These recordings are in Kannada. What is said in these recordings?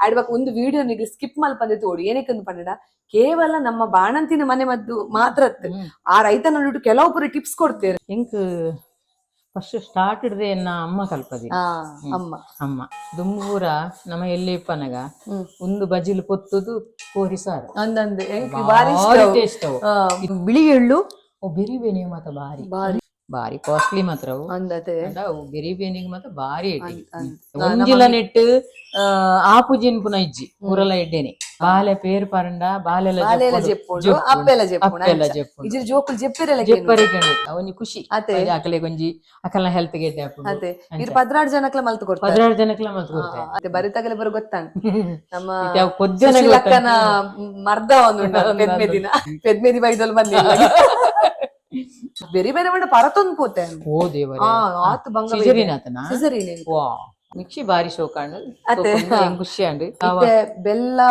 ಆಡ್ಬೇಕು ಒಂದು ವಿಡಿಯೋ ನಿಗೆ ಸ್ಕಿಪ್ ಮಲ್ಪಂದೆ ತೋಡು ಏನಕ್ಕೆ ಪಂಡ ಕೇವಲ ನಮ್ಮ ಬಾಣಂತಿನ ಮನೆ ಮದ್ದು ಮಾತ್ರ ಆ ರೈತನ ಕೆಲವೊಬ್ಬರು ಟಿಪ್ಸ್ ಕೊಡ್ತೇವೆ ಇಂಕ್ ಫಸ್ಟ್ ಸ್ಟಾರ್ಟ್ ಇಡ್ದೆ ಎನ್ನ ಅಮ್ಮ ಕಲ್ಪದಿ ಅಮ್ಮ ಅಮ್ಮ ದುಂಬೂರ ನಮ್ಮ ಎಲ್ಲಿ ಪನಗ ಒಂದು ಬಜಿಲು ಪೊತ್ತುದು ಕೋರಿ ಸಾರು ಅಂದಂದೆ ಬಾರಿ ಟೇಸ್ಟ್ ಅವು ಬಿಳಿ ಎಳ್ಳು ಬೆರಿ ಬೇನಿಗೆ ಮಾತ್ರ ಬಾರಿ ಬಾರಿ ಕಾಸ್ಟ್ಲಿ ಮಾತ್ರ ಅವು ಬೆರಿ ಬೇನಿಗೆ ಮಾತ್ರ ಬಾರಿ ಒಂಜಿಲ ನೆಟ್ಟು ಆಪುಜಿನ್ ಪುನ ಇಜ್ಜಿ ಊರಲ ಎಡ್ಡೆನೆ ಬಾಲೆ ಪೇರು ಪರಂಡ ಬಾಲೆಲ್ಲ ಜೆಪ್ಪುಂಡು ಅಪ್ಪೆಲ್ಲ ಜೆಪ್ಪುಂಡು ಜೋಕುಲು ಜೆಪ್ಪೆರೆ ಅವನಿ ಖುಷಿ ಅಕಲೆ ಗೊಂಜಿ ಅಕಲ್ನ ಹೆಲ್ತ್ ಗೆ ಅದೇ ಇರು 16 ಜನಕ್ಲ ಮಲ್ತು ಕೊಡ್ತಾರೆ 16 ಜನಕ್ಲ ಮಲ್ತು ಕೊಡ್ತಾರೆ ಅದೇ ಬರಿತಾಗಲೆ ಬರೋ ಗೊತ್ತಾನ ನಮ್ಮ ಕೊಜ್ಜನ ಲಕ್ಕನ ಮರ್ದ ಒಂದು ಪೆದ್ಮೇದಿ ಬೈದಲ್ ಬಂದಿಲ್ಲ ಬೇರೆ ಬೇರೆ ಬಣ್ಣ ಪರತೊಂದು ಪೋತೆ ಓ ದೇವರೇ ಆತು ಬಂಗ ಸಿಸರಿನಾತನ ವಾ ಮಿಕ್ಷಿ ಬಾರಿ ಶೋಕಾಂಡ್ ಅತ್ತೆ ಖುಷಿ ಅಂಡ್ ಬೆಲ್ಲ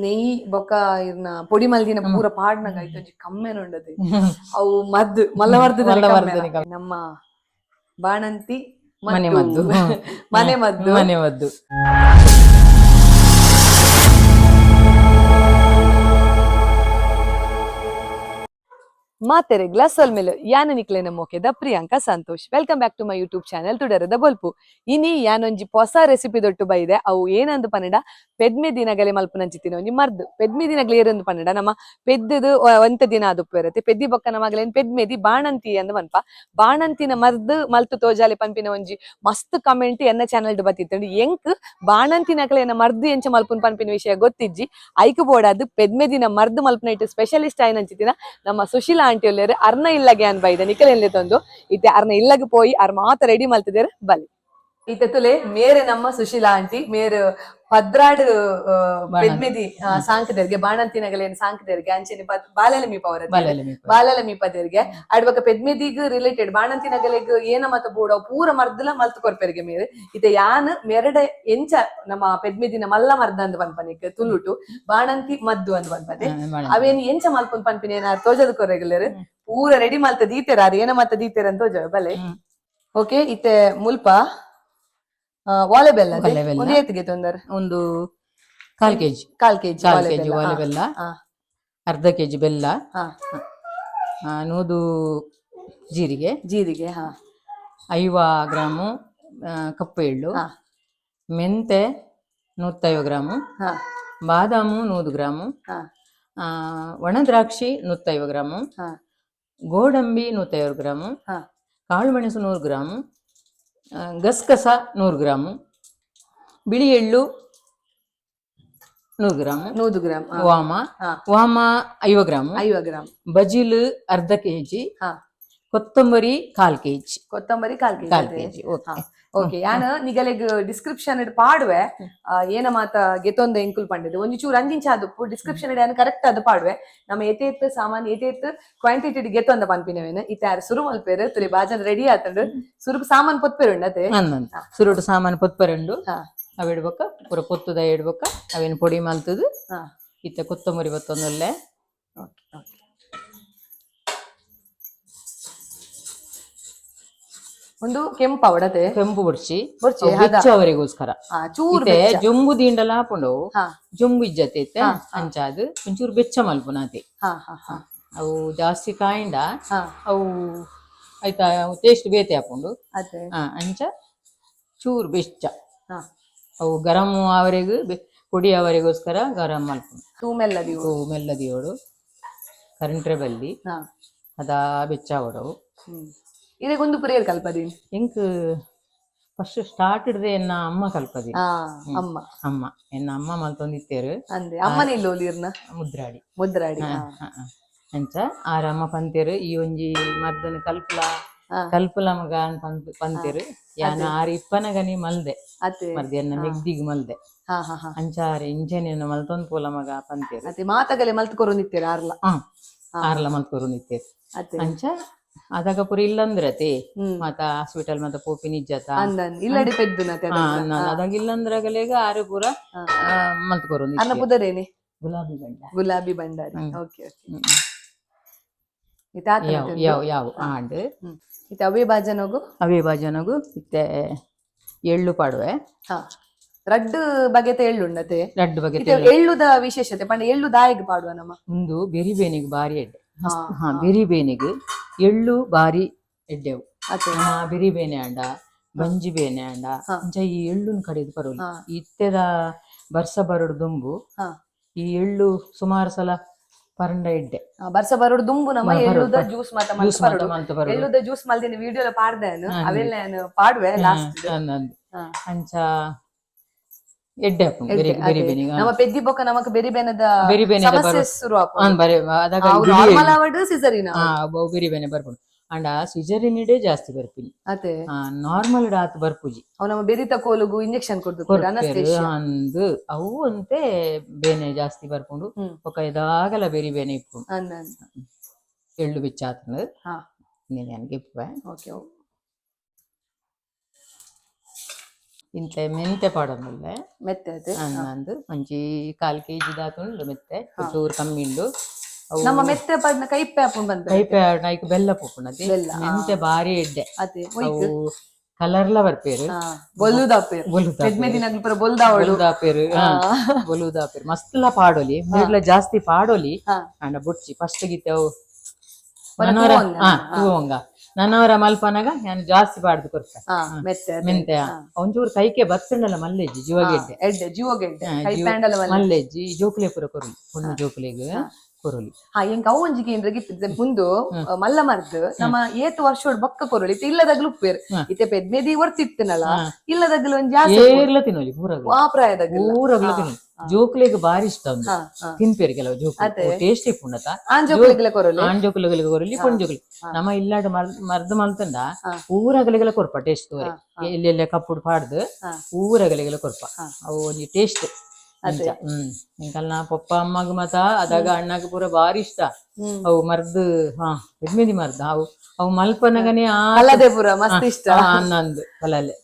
ನೆಯ್ಯಿ ಬೊಕ್ಕ ಇರ್ನ ಪೊಡಿ ಮಲ್ದಿನ ಪೂರ ಪಾಡ್ನಾಗ ಐತೊಂಜಿ ಕಮ್ಮೆನ ಉಂಡದೆ ಅವು ಮದ್ದು ಮಲ್ಲವರ್ಧನೆ ನಮ್ಮ ಬಾಣಂತಿ ಮನೆ ಮದ್ದು ಮನೆ ಮದ್ದು ಮಾತೆರೆ ಗ್ಲಾಸಲ್ ಮೇಲೆ ಯಾನ ನಿಕ್ಲೆನ ಮೋಕೆದ Priyanka Santosh welcome back to my YouTube channel ತುಡರದ ಬೊಲ್ಪು ಇನಿ ಯಾನೊಂಜಿ ಹೊಸ ರೆಸಿಪಿ ದೊಟ್ಟು ಬೈದೆ ಅವು ಏನಂದು ಪನ್ನಡ ಪೆದ್ಮೆ ದಿನಗಲೆ ಮಲ್ಪುನಂಚಿತ್ತಿನ ಒಂಜಿ ಮರ್ದು ಪೆದ್ಮೆ ದಿನಗಲೆ ಏರಂದು ಪನ್ನಡ ನಮ್ಮ ಪೆದ್ದದು ಒಂತ ದಿನ ಅದು ಇರತ್ತೆ ಪೆದ್ದಿ ಬೊಕ್ಕ ನಮಗಲೇನ್ ಪೆದ್ಮೆದಿ ಬಾಣಂತಿ ಅಂದ್ ಮನ್ಪ ಬಾಣಂತಿನ ಮರ್ದು ಮಲ್ತು ತೋಜಾಲಿ ಪಂಪಿನ ಒಂಜಿ ಮಸ್ತ್ ಕಮೆಂಟ್ ಎನ್ನ ಚಾನೆಲ್ ಬತ್ತಿತ್ತಂಡು ಎಂಕ್ ಬಾಣಂತಿನಕಲೇನ ಮರ್ದು ಎಂಚ ಮಲ್ಪುನ್ ಪಂಪಿನ ವಿಷಯ ಗೊತ್ತಿಜ್ಜಿ ಐಕು ಬೋಡಾದು ಪೆದ್ಮೆ ದಿನ ಮರ್ದು ಮಲ್ಪನ ಇಟ್ಟು ಸ್ಪೆಷಲಿಸ್ಟ್ ಆಯ್ನಂಚಿತ್ತಿನ ನಮ್ಮ ಸುಶೀಲಾ ಆಂಟಿ ಒಳ್ಳೆಯರು ಅರ್ನ ಇಲ್ಲಗೆ ಅನ್ ಬೈದ ನಿಖಲ್ ತಂದು ಇತ್ತೆ ಅರ್ನ ಇಲ್ಲಗೆ ಪೋಯಿ ಅರ್ ಮಾತ್ರ ರೆಡಿ ಮಲ್ತಿದ್ದೇರು ಬಲಿ ಇತ್ತೆ ಮೇರೆ ನಮ್ಮ ಸುಶೀಲಾ ಆಂಟಿ ಮೇರು ಪದ್ರಾಡ್ ಪೆದ್ಮೆದಿ ಸಾಂಕದರ್ಗೆ ಬಾಣಂತಿನಗಲೇನು ಸಾಂಕದರ್ಗೆ ಅಂಚೆನೆ ಬಾಲೆಲ ಮೀಪದರ್ಗೆ ಅಡ್ವಕ ಪೆದ್ಮೆದಿಗ್ ರಿಲೇಟೆಡ್ ಬಾಣಂತಿನಗಲೆಗ್ ಏನ ಮತ ಬೋಡ ಪೂರ ಮರ್ದಲ ಮಲ್ತು ಕೊರ್ಪೆರ್ಗೆ ಮೇರೆ ಇತ್ತೆ ಯಾನ್ ಮೆರಡ ಎಂಚ ನಮ್ಮ ಪೆದ್ಮೆದಿನ ಮಲ್ಲ ಮರ್ದ ಅಂದ್ ಪನ್ಪನಿಕ್ ತುಳುಟು ಬಾಣಂತಿ ಮದ್ದು ಅಂದ್ ಪನ್ಪನೆ ಅವೇನು ಎಂಚ ಮಲ್ಪನ್ ಪನ್ಪಿನ ಏನಾರು ತೋಜದ ಕೊರೆಗಲರು ಪೂರ ರೆಡಿ ಮಲ್ತ ದೀತೆರ ಅದ್ ಏನ ಮತ್ತ ದೀತೆರ ಅಂತ ತೋಜ ಬಲೆ ಓಕೆ ಇತ್ತೆ ಮುಲ್ಪ ವಾಲೆ ಬೆಲ್ಲ ಒಂದು ಏತಿಗೆ ತೊಂದರೆ ಒಂದು 1/4 ಕೆಜಿ 1/4 ಕೆಜಿ ವಾಲೆ ಬೆಲ್ಲ ಅರ್ಧ ಕೆಜಿ ಬೆಲ್ಲ 100 ಜೀರಿಗೆ 50 ಗ್ರಾಮು ಕಪ್ಪು ಎಳ್ಳು ಮೆಂತೆ 150 ಗ್ರಾಮು ಬಾದಾಮು 100 ಗ್ರಾಮು ಒಣ ದ್ರಾಕ್ಷಿ 150 ಗ್ರಾಮು ಗೋಡಂಬಿ 150 ಗ್ರಾಮು ಕಾಳು ಮೆಣಸು 100 ಗ್ರಾಮು ಗಸಗಸ 100 ಗ್ರಾಮು ಬಿಳಿ ಎಳ್ಳು 100 ಗ್ರಾಮ್ ವಾಮ 50 ಗ್ರಾಮು ಬಜಿಲು ಅರ್ಧ ಕೆಜಿ ಕೊತ್ತಂಬರಿ 1/4 ಕೆಜಿ ಓಕೆ ಯಾನ ನಿಗಲೆಗ್ ಡಿಸ್ಕ್ರಿಪ್ಷನ್ ಇಡ್ ಪಾಡುವೆ ಏನ ಮಾತ ಗೆತ್ತೊಂದ ಎಂಕುಲ್ ಪಂಡಿದೆ ಒಂಜಿ ಚೂರು ಅಂಜಿಂಚ ಅದು ಡಿಸ್ಕ್ರಿಪ್ಷನ್ ಇಡ್ ಯಾನ ಕರೆಕ್ಟ್ ಅದು ಪಾಡುವೆ ನಮ್ಮ ಏತೇತ್ ಸಾಮಾನ್ ಏತೇತ್ ಕ್ವಾಂಟಿಟಿ ಗೆತ್ತೊಂದ ಪನ್ಪಿನವೇನು ಇತ್ತ ಯಾರು ಸುರು ಮಲ್ಪೇರು ತುಲಿ ಬಾಜನ್ ರೆಡಿ ಆತಂಡು ಸುರುಪು ಸಾಮಾನ್ ಪೊತ್ಪೇರುಂಡು ಅದೇ ಸುರುಟು ಸಾಮಾನು ಪೊತ್ಪೇರುಂಡು ಅವ್ ಇಡ್ಬೇಕ ಪೂರ ಪೊತ್ತುದ ಇಡ್ಬೇಕ ಅವೇನು ಪೊಡಿ ಮಲ್ತದು ಇತ್ತ ಕೊತ್ತಂಬರಿ ಬತ್ತೊಂದೊಲ್ಲೆ ಒಂದು ಕೆಂಪು ಅವಡತೆ ಕೆಂಪು ಬುಡ್ಚಿ ಅವರಿಗೋಸ್ಕರ ಜೊಂಬು ದಿಂಡಲ ಹಾಕೊಂಡು ಜೊಂಬು ಇಜ್ಜತೆ ಅಂಚಾದು ಒಂಚೂರು ಬೆಚ್ಚ ಮಲ್ಪುನಾತೆ ಅವು ಜಾಸ್ತಿ ಕಾಯಿಂಡ ಅವು ಆಯ್ತಾ ಟೇಸ್ಟ್ ಬೇತೆ ಹಾಕೊಂಡು ಅಂಚ ಚೂರು ಬೆಚ್ಚ ಅವು ಗರಂ ಅವರೆಗೂ ಪೊಡಿ ಅವರಿಗೋಸ್ಕರ ಗರಂ ಮಲ್ಪುಂಡು ಮೆಲ್ಲದಿಯೋಡು ಕರೆಂಟ್ರೆ ಬಲ್ಲಿ ಅದಾ ಬೆಚ್ಚ ಅವಡವು ಇದಕ್ಕೊಂದು ಪ್ರೇಯರ್ ಕಲ್ಪದಿ ಇಂಕ್ ಫಸ್ಟ್ ಸ್ಟಾರ್ಟ್ ಇಡ್ದೆ ಎನ್ನ ಅಮ್ಮ ಕಲ್ಪದಿ ಅಮ್ಮ ಎನ್ನ ಅಮ್ಮ ಮಲ್ತೊಂದಿತ್ತೇರು ಅಂದ್ರೆ ಅಮ್ಮನ ಇಲ್ಲೋಲಿರ್ನ ಮುದ್ರಾಡಿ ಅಂಚ ಆರ ಅಮ್ಮ ಪಂತೇರು ಈ ಒಂಜಿ ಮರ್ದನ ಕಲ್ಪುಲ ಮಗ ಪಂತೇರು ಯಾನ ಆರು ಇಪ್ಪನಗನಿ ಮಲ್ದೆ ಮರ್ದೆ ಎನ್ನ ನೆಗ್ದಿಗ್ ಮಲ್ದೆ ಅಂಚಾರೆ ಇಂಚೆನ ಮಲ್ತೊಂದ್ ಪೋಲ ಮಗ ಪಂತೇರು ಮಾತಗಲೆ ಮಲ್ತ್ಕೊರೊಂದಿತ್ತೇರು ಆರ್ಲ ಮಲ್ತ್ಕೊರೊಂದಿತ್ತೇರು ಅಂಚ ಅದಾಗ ಪುರ ಇಲ್ಲಂದ್ರತೆ ಮತ್ತ ಹಾಸ್ಪಿಟಲ್ ಮತ್ತ ಪೋಪಿನ ಇಜ್ಜತ ಅದಾಗ ಇಲ್ಲಂದ್ರಗಲೇಗ ಆರು ಪೂರ ಮಲ್ತ್ಕೊರೊಂದಿ ಗುಲಾಬಿ ಬಂಡಾರಿ ಯಾವ ಆಂಡ್ ಅವೇ ಬಾಜನಗು ಇತ್ತೆ ಎಳ್ಳು ಪಾಡುವೆ ರಡ್ಡ್ ಬಗೆತ ಎಳ್ಳು ಉಂಡತೆ ರಡ್ಡ್ ಬಗೆ ಎಳ್ಳುದ ವಿಶೇಷತೆ ಪಂಡ ಎಳ್ಳು ದಾಯಿಗ್ ಪಾಡುವ ನಮ್ಮ ಒಂದು ಬೆರಿ ಬೇನಿಗೆ ಬಾರಿ ಎಡ್ಡೆ ಬೆರಿ ಬೇನಿಗೆ ಎಳ್ಳು ಬಾರಿ ಎಡ್ಡೆವು ಬೆರಿ ಬೇನೆ ಅಂಡ ಬಂಜಿ ಬೇನೆ ಅಂಡ ಅಂಚ ಈ ಎಳ್ಳುನ್ ಕಡೆದು ಬರೋಲಿ ಇತ್ತೆದ ಬರ್ಸ ಬರೋಡು ದುಂಬು ಈ ಎಳ್ಳು ಸುಮಾರು ಸಲ ಪರಂಡ ಎಡ್ಡೆ ಬರ್ಸ ಬರೋಡು ದುಂಬು ನಮ್ಮ ಎಳ್ಳುದ ಜ್ಯೂಸ್ ಎಳ್ಳುದ ಜ್ಯೂಸ್ ಮಲ್ದಿನ ವಿಡಿಯೋ ಪಾಡ್ದೆ ಅವೆಲ್ಲ ಪಾಡುವೆ ಅಂಚ ಎಡ್ಡೆ ಬೆರಿ ಬೇನಿಗೆ ನಮ್ಮ ಪೆದ್ದಿ ಬೊಕ್ಕ ನಮಕ್ ಬೆರಿ ಬೇನದ ಬೆರಿ ಬೇನೆ ಶುರು ಬೆರಿ ಬೇನೆ ಬರ್ಪುಂಡು ಅಂಡ ಸಿಜರಿನಿಡೆ ಜಾಸ್ತಿ ಬರ್ಪಿನಿ ಅದೇ ನಾರ್ಮಲ್ ಆತ್ ಬರ್ಪುಜಿ ಅವ್ ನಮ್ಮ ಬೆರಿತ ಕೋಲುಗು ಇಂಜೆಕ್ಷನ್ ಅಂದು ಅವು ಅಂತೆ ಬೇನೆ ಜಾಸ್ತಿ ಬರ್ಪುಂಡು ಒಕ್ಕ ಇದಾಗಲ ಬೆರಿ ಬೇನೆ ಇಪ್ಪುಂಡು ಎಳ್ಳು ಬಿಚ್ಚಾತಂದು ನೆನಗೆ ಇಪ್ಪುವೆ ಇಂತ ಮೆಂತೆ ಪಾಡೋದಿಲ್ಲ ಮೆತ್ತೆ ಅಂದು ಒಂಜಿ 1/4 kg ದಾತುಂಡು ಮೆತ್ತೆ ಚೂರು ಕಮ್ಮಿ ಉಂಡು ನಮ್ಮ ಮೆತ್ತೆ ಪಡ್ನ ಕೈಪೆ ಹಾಪುಂಡು ಬಂದ ಕೈಪೆ ನೈಕ್ ಬೆಲ್ಲ ಪೋಪುಂಡು ಮೆಂತೆ ಬಾರಿ ಎಡ್ಡೆ ಅವು ಕಲರ್ಲ ಬರ್ಪೇರು ಬೊಲುದಾಪೇರು ಮಸ್ತಲ ಪಾಡೋಲಿ ಮಿರ್ಲ ಜಾಸ್ತಿ ಪಾಡೋಲಿ ಅಂಡ ಬುಡ್ಚಿ ಫಸ್ಟ್ ಗಿತ್ತವು ತೂವಂಗ ನನ್ನವರ ಮಲ್ಪನಾಗ ನಾನು ಜಾಸ್ತಿ ಪಾಡ್ದು ಕೊಡ್ತ ಮೆಂತೆ ಒಂಚೂರು ಕೈಕೆ ಬತ್ತಂಡಲ್ಲ ಮಲ್ಲೆಜ್ಜಿ ಜೀವಗೆಡ್ಡೆ ಮಲ್ಲೆಜ್ಜಿ ಜೋಕುಲೆ ಪುರ ಕೊರಲಿ ಪುಣ್ಣ ಜೋಕುಲೆಗ್ ಕೊರಲಿ ಎಂಕ್ ಅವು ಒಂಜಿ ಕೇಂದ್ರ ಗಿತ್ತಿದ್ದೆ ಮುಂದು ಮಲ್ಲ ಮರ್ದ್ ನಮ್ಮ ಏತು ವರ್ಷ ಬೊಕ್ಕ ಕೊರಲಿ ಇಲ್ಲದಾಗ್ಲು ಉಪ್ಪೇರು ಇತ್ತೆ ಪೆದ್ಮೆದಿ ವರ್ತಿತ್ತನಲ್ಲ ಇಲ್ಲದಾಗ್ಲು ಒಂದ್ ಏರ್ಲ ತಿನ್ನೋಲಿ ಪ್ರಾಯದಾಗ ಪೂರಗ್ಲ ತಿನ್ನೋಲಿ ಜೋಕುಲೆಗ್ ಬಾರಿ ಇಷ್ಟ ಒಂದು ತಿನ್ಪೇರು ಕೆಲವು ಜೋಕು ಟೇಸ್ಟ್ ಇಪ್ಪುಂಡತ ಆಣ್ ಜೋಕುಲೆಗಳ ಕೊರಲಿ ಪುಣ್ ಜೋಕುಲಿ ನಮ್ಮ ಇಲ್ಲಾಡು ಮರ್ದ್ ಮಲ್ತಂಡ ಊರಗಲಿಗೆಲ್ಲ ಕೊರ್ಪ ಟೇಸ್ಟ್ ತೋರೆ ಎಲ್ಲೆಲ್ಲ ಕಪ್ಪುಡು ಪಾಡ್ದು ಊರಗಲಿಗೆಲ್ಲ ಕೊರ್ಪ ಅವು ಒಂಜಿ ಟೇಸ್ಟ್ ಇಂಕಲ್ನ ಪಪ್ಪ ಅಮ್ಮಗ್ ಮತ ಅದಾಗ ಅಣ್ಣಗ್ ಪೂರ ಬಾರಿ ಇಷ್ಟ ಅವು ಮರ್ದ್ ಬೆದ್ಮೆದಿ ಮರ್ದ್ ಅವು ಮಲ್ಪನಗನೆ ಮಸ್ತ್ ಇಷ್ಟ ಅನ್ನಂದು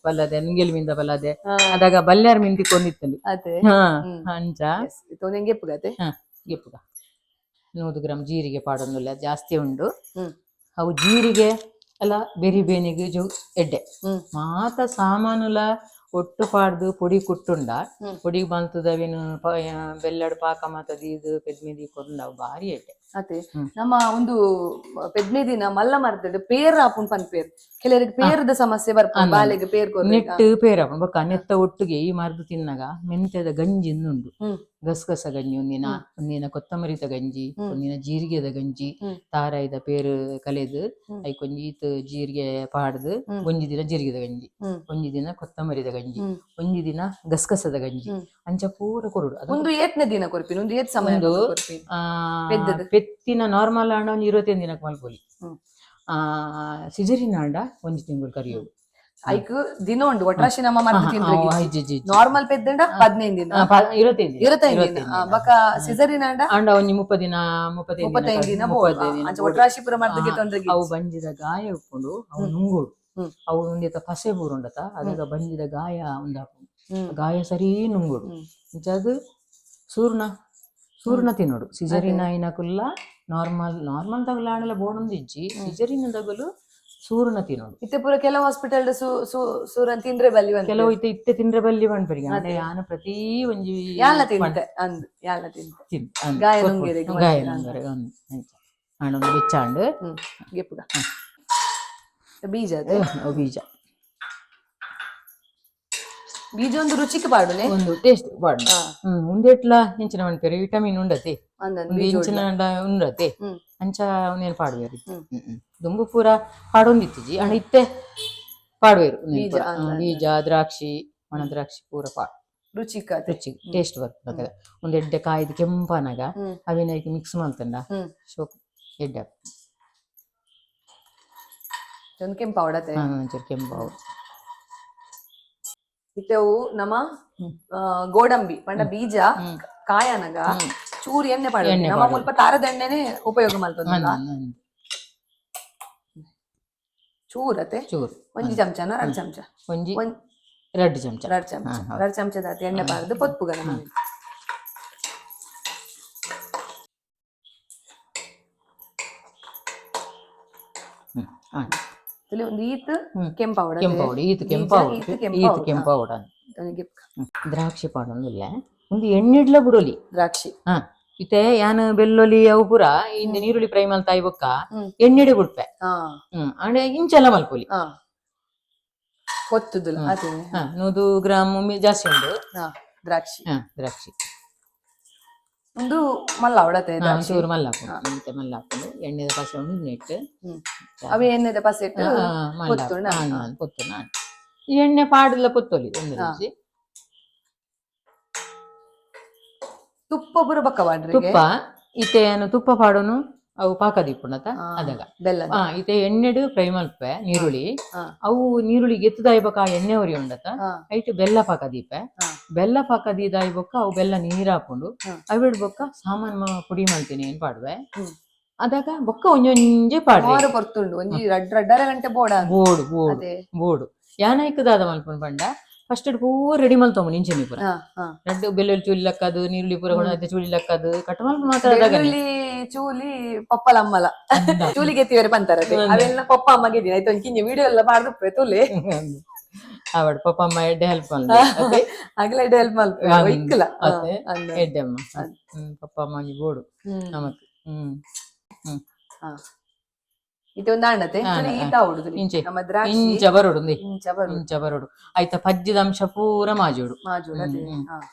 ಪಲ್ಲದೆ ನುಂಗೆಲ್ ಮಿಂದ ಪಲ್ಲದೆ ಅದಾಗ ಬಲ್ಯಾರ್ ಮಿಂದಿ ಕೊಂಡಿತ್ತಂದು ಅಂಚ ಗೆಪ್ಪುಗ 100 ಗ್ರಾಮ್ ಜೀರಿಗೆ ಪಾಡೊಂದುಲ್ಲ ಜಾಸ್ತಿ ಉಂಡು ಅವು ಜೀರಿಗೆ ಅಲ್ಲ ಬೆರಿ ಬೇನಿಗೆ ಎಡ್ಡೆ ಮಾತ ಸಾಮಾನುಲ ಒಟ್ಟು ಪಾಡ್ದು ಪೊಡಿ ಕುಟ್ಟುಂಡ ಪೊಡಿ ಬಂತದವಿನ ಬೆಲ್ಲಡ್ ಪಾಕ ಮಾತದಿ ಇದು ಪೆದ್ಮೆದಿ ಕೊಂಡ ಬಾರಿ ಎಡ್ಡೆ ನಮ್ಮ ಒಂದು ಪೆದ್ಮೆದಿನ ಮಲ್ಲ ಮರ್ದ ಪೇರ್ ಆಪುಂಡ್ ಪನ್ಪೇರ್ ಕೆಲವರಿಗೆ ಪೇರದ ಸಮಸ್ಯೆ ಬರ್ಪುಂಡು ಬಾಲೆಗೆ ಪೇರ್ ನೆಟ್ಟು ಪೇರ್ ಆಪುಂಡು ಬೊಕ್ಕ ನೆತ್ತ ಒಟ್ಟಿಗೆ ಈ ಮರ್ದು ತಿನ್ನಗ ಮೆಂತೆದ ಗಂಜಿ ಉಂಡು ಗಸಗಸ ಗಂಜಿ ಒಂದಿನ ಕೊತ್ತಂಬರಿದ ಗಂಜಿ ಒಂದಿನ ಜೀರಿಗೆದ ಗಂಜಿ ತಾರಾಯ್ದ ಪೇರು ಕಲೆದು ಐಕೊಂಜಿ ಈತ್ ಜೀರಿಗೆ ಪಾಡ್ದು ಒಂಜಿ ದಿನ ಜೀರಿಗೆದ ಗಂಜಿ ಒಂಜಿ ದಿನ ಕೊತ್ತಂಬರಿದ ಗಂಜಿ ಒಂಜಿ ದಿನ ಗಸಗಸದ ಗಂಜಿ ಅಂಚ ಪೂರ ಕೊರುಡು ಒಂದು ಏತ್ನೆ ದಿನ ಕೊರ್ಪಿನ ಒಂದು ಏತ್ ಸಮಯ ಪೆತ್ತಿನ ನಾರ್ಮಲ್ ಆಂಡ ಒಂದು 25 ದಿನಕ್ಕೆ ಮಲ್ಪೊಲಿ ಸಿಜರಿನ ಆಂಡ ಒಂಜಿ ತಿಂಗಳು ಕರಿಯೋದು ಐಕ್ ದಿನ ಉಂಡು ಒಟ್ರಾಶಿ ನಮ್ಮ ಮರ್ದು ನಾರ್ಮಲ್ ಪೆದ್ದಂಡ 15 ದಿನ 25 ದಿನ ಬಕ ಸಿಜರಿನ ಆಂಡ ಒಂಜಿ 35 ದಿನ ಒಟ್ರಾಶಿ ಪುರ ಮರ್ದಕ್ಕೆ ತೊಂದ್ರೆ ಅವು ಬಂಜಿದ ಗಾಯ ಉಪ್ಪುಂಡು ಅವು ನುಂಗೋಡು ಅವು ಒಂದಿತ ಪಸೆ ಬೂರುಂಡತ ಅದಾಗ ಬಂಜಿದ ಗಾಯ ಉಂದಾಪುಂಡು ಗಾಯ ಸರಿ ನುಂಗೋಡು ಅದು ಸೂರ್ಣ ತಿನ್ನೋಡು ಸಿಜರಿನ ಐನಕುಲ್ಲ ನಾರ್ಮಲ್ ತಗಲ ಆಣಲ ಬೋಡೊಂದಿಜ್ಜಿ ಸಿಜರಿನ ತಗಲು ಸೂರ್ಣ ತಿನ್ನೋಡು ಇತ್ತೆ ಪೂರ ಕೆಲವು ಹಾಸ್ಪಿಟಲ್ ಸೂರನ್ ತಿಂದ್ರೆ ಬಲ್ಲಿ ಕೆಲವು ಇತ್ತೆ ತಿಂದ್ರೆ ಬಲ್ಲಿ ಬಂದ್ಪರಿಗೆ ಅಂದ್ರೆ ಯಾನು ಪ್ರತಿ ಒಂಜಿ ಗಾಯ ನುಂಗರೆ ಹಣ್ಣೊಂದು ಬೆಚ್ಚಾಂಡು ಗೆಪ್ಪುಗ ಬೀಜ ಬೀಜ ಒಂದು ರುಚಿಗೆ ಪಾಡುನೆ ಒಂದು ಟೇಸ್ಟ್ ಪಾಡು ಮುಂದೆಟ್ಲ ಇಂಚಿನ ಮನ್ಪೇರು ವಿಟಮಿನ್ ಉಂಡತೆ ಇಂಚಿನ ಉಂಡತೆ ಅಂಚ ಒಂದೇನು ಪಾಡುವೇರು ದುಂಬು ಪೂರ ಪಾಡೊಂದಿತ್ತಿಜಿ ಅಣ್ಣ ಇತ್ತೆ ಪಾಡುವೇರು ಬೀಜ ದ್ರಾಕ್ಷಿ ಒಣ ದ್ರಾಕ್ಷಿ ಪೂರ ಪಾಡು ರುಚಿ ಟೇಸ್ಟ್ ಬರ್ತದೆ ಒಂದ್ ಎಡ್ಡೆ ಕಾಯ್ದು ಕೆಂಪನಾಗ ಅವಿನೈಕ್ ಮಿಕ್ಸ್ ಮಾಡ್ತಂಡ ಶೋಕ್ ಎಡ್ಡೆ ಕೆಂಪಾವಡತೆ ಕೆಂಪಾವು ಇಟ್ಟವು ನಮ್ಮ ಗೋಡಂಬಿ ಪಂಡ ಬೀಜ ಕಾಯನಗ ಚೂರು ಎಣ್ಣೆ ಪಾಡ ನಮ್ಮ ಸ್ವಲ್ಪ ತಾರದ ಎಣ್ಣೆನೆ ಉಪಯೋಗ ಮಾಡ್ತದ ಚೂರತೆ ಒಂಜಿ ಚಮಚನ 2 ಚಮಚ ಒಂಜಿ 2 ಚಮಚ 2 ಚಮಚದ ಎಣ್ಣೆ ಪಾಡ್ದು ಪೊತ್ಪುಗ ನಮ್ಮ ಒಂದು ಈತ್ ಕೆಂಪಾವಡ ಈತ್ ಕೆಂಪಾವಡ ದ್ರಾಕ್ಷಿ ಪಾಡೊಂದುಲ್ಲ ಒಂದು ಎಣ್ಣಿಡ್ಲ ಬಿಡೋಲಿ ದ್ರಾಕ್ಷಿ ಹಾ ಇತ್ತೆ ಯಾನ್ ಬೆಲ್ಲೊಲಿ ಅವು ಪೂರ ಇಂದ ನೀರುಳ್ಳಿ ಫ್ರೈ ಮಲ್ತ ಬೊಕ್ಕ ಎಣ್ಣೆಡೆ ಬಿಡ್ಪೆ ಅಂಡೆ ಇಂಚೆಲ್ಲ ಮಲ್ಪೊಲಿ ಗೊತ್ತುದಿಲ್ಲ ಅದೇ 100 ಗ್ರಾಮ್ ಜಾಸ್ತಿ ಉಂಡು ದ್ರಾಕ್ಷಿ ದ್ರಾಕ್ಷಿ ಒಂದು ಮಲ್ಲ ಅವಡತೆ ಚೂರು ಮಲ್ಲ ಹಾಕೊಂಡು ಮಲ್ಲ ಹಾಕೊಂಡು ಎಣ್ಣೆದ ಪಸೆ ಉಂಡು ನೆಟ್ಟು ಅವೇ ಎಣ್ಣೆದ ಪಸೆ ಇಟ್ಟು ಪೊತ್ತುನ ಎಣ್ಣೆ ಪಾಡಲ್ಲ ಪೊತ್ತೊಲಿ ಒಂದು ರುಚಿ ತುಪ್ಪ ಬುರ ಬಕ್ಕ ತುಪ್ಪ ಇತ್ತೆ ತುಪ್ಪ ಪಾಡೋನು ಅವು ಪಾಕ ದೀಪುಣತ ಅದಾಗ ಬೆಲ್ಲ ಇತ್ತೆ ಎಣ್ಣೆಡು ಫ್ರೈ ಮಲ್ಪೆ ನೀರುಳ್ಳಿ ಅವು ನೀರುಳ್ಳಿ ಎತ್ತದಾಯ್ಬಕ್ಕ ಎಣ್ಣೆ ಹೊರಿ ಉಂಡತ ಐಟ್ ಬೆಲ್ಲ ಪಾಕ ದೀಪೆ ಬೆಲ್ಲ ಪಾಕ ದೀದಾಯ್ಬಕ್ಕ ಅವು ಬೆಲ್ಲ ನೀರ್ ಹಾಕೊಂಡು ಅವಿಡ್ಬೊಕ್ಕ ಸಾಮಾನ್ ಪುಡಿ ಮಾಡ್ತೀನಿ ಏನ್ ಪಾಡ್ವೆ ಅದಾಗ ಬೊಕ್ಕ ಒಂಜೊಂಜೆ ಪಾಡ್ವೆ ಪೊರ್ತುಂಡು ಒಂಜಿ ರಡ್ಡರ ಗಂಟೆ ಬೋಡ ಬೋಡು ಬೋಡು ಬೋಡು ಯಾನೈಕದಾದ ಮಲ್ಪುನ್ ಪಂಡ ಫಸ್ಟ್ ಪೂರ ರೆಡಿ ಮಲ್ತೊಂಬ ನಿಂಚೆನಿ ಪೂರ ರಡ್ಡು ಬೆಳ್ಳುಳ್ಳಿ ಚೂಲಿ ಲಕ್ಕದು ನೀರುಳ್ಳಿ ಪೂರ ಹೊಣದ ಚೂಲಿ ಲಕ್ಕದು ಕಟ್ ಮಲ್ಪ ಮಾತ್ರ ಚೂಲಿ ಪಪ್ಪಲ ಅಮ್ಮಲ ಚೂಲಿಗೆ ಎತ್ತಿವರೆ ಪಂತಾರದೆ ಅವೆಲ್ಲ ಪಪ್ಪ ಅಮ್ಮಗೆ ದಿನ ಆಯ್ತು ಒಂದ್ ವಿಡಿಯೋ ಎಲ್ಲ ಮಾಡ್ದುಪ್ಪೆ ತುಲೆ ಅವಡ್ ಪಪ್ಪ ಅಮ್ಮ ಎಡ್ಡೆ ಹೆಲ್ಪ್ ಮಲ್ಪೆ ಆಗ್ಲ ಎಡ್ಡೆ ಹೆಲ್ಪ್ ಮಲ್ಪೆ ಇಕ್ಕಲ ಎಡ್ಡೆ ಅಮ್ಮ ಪಪ್ಪ ಅಮ್ಮ ಬೋಡು ನಮಕ್ ಇದು ಒಂದು ಅಣ್ಣತೆ ಈತ ಹುಡುದು ಇಂಚ ಬರೋಡು ಇಂಚ ಬರೋಡು ಆಯ್ತಾ ಪಜ್ಜಿದ ಅಂಶ ಪೂರ ಮಾಜೋಡು ಅದೇ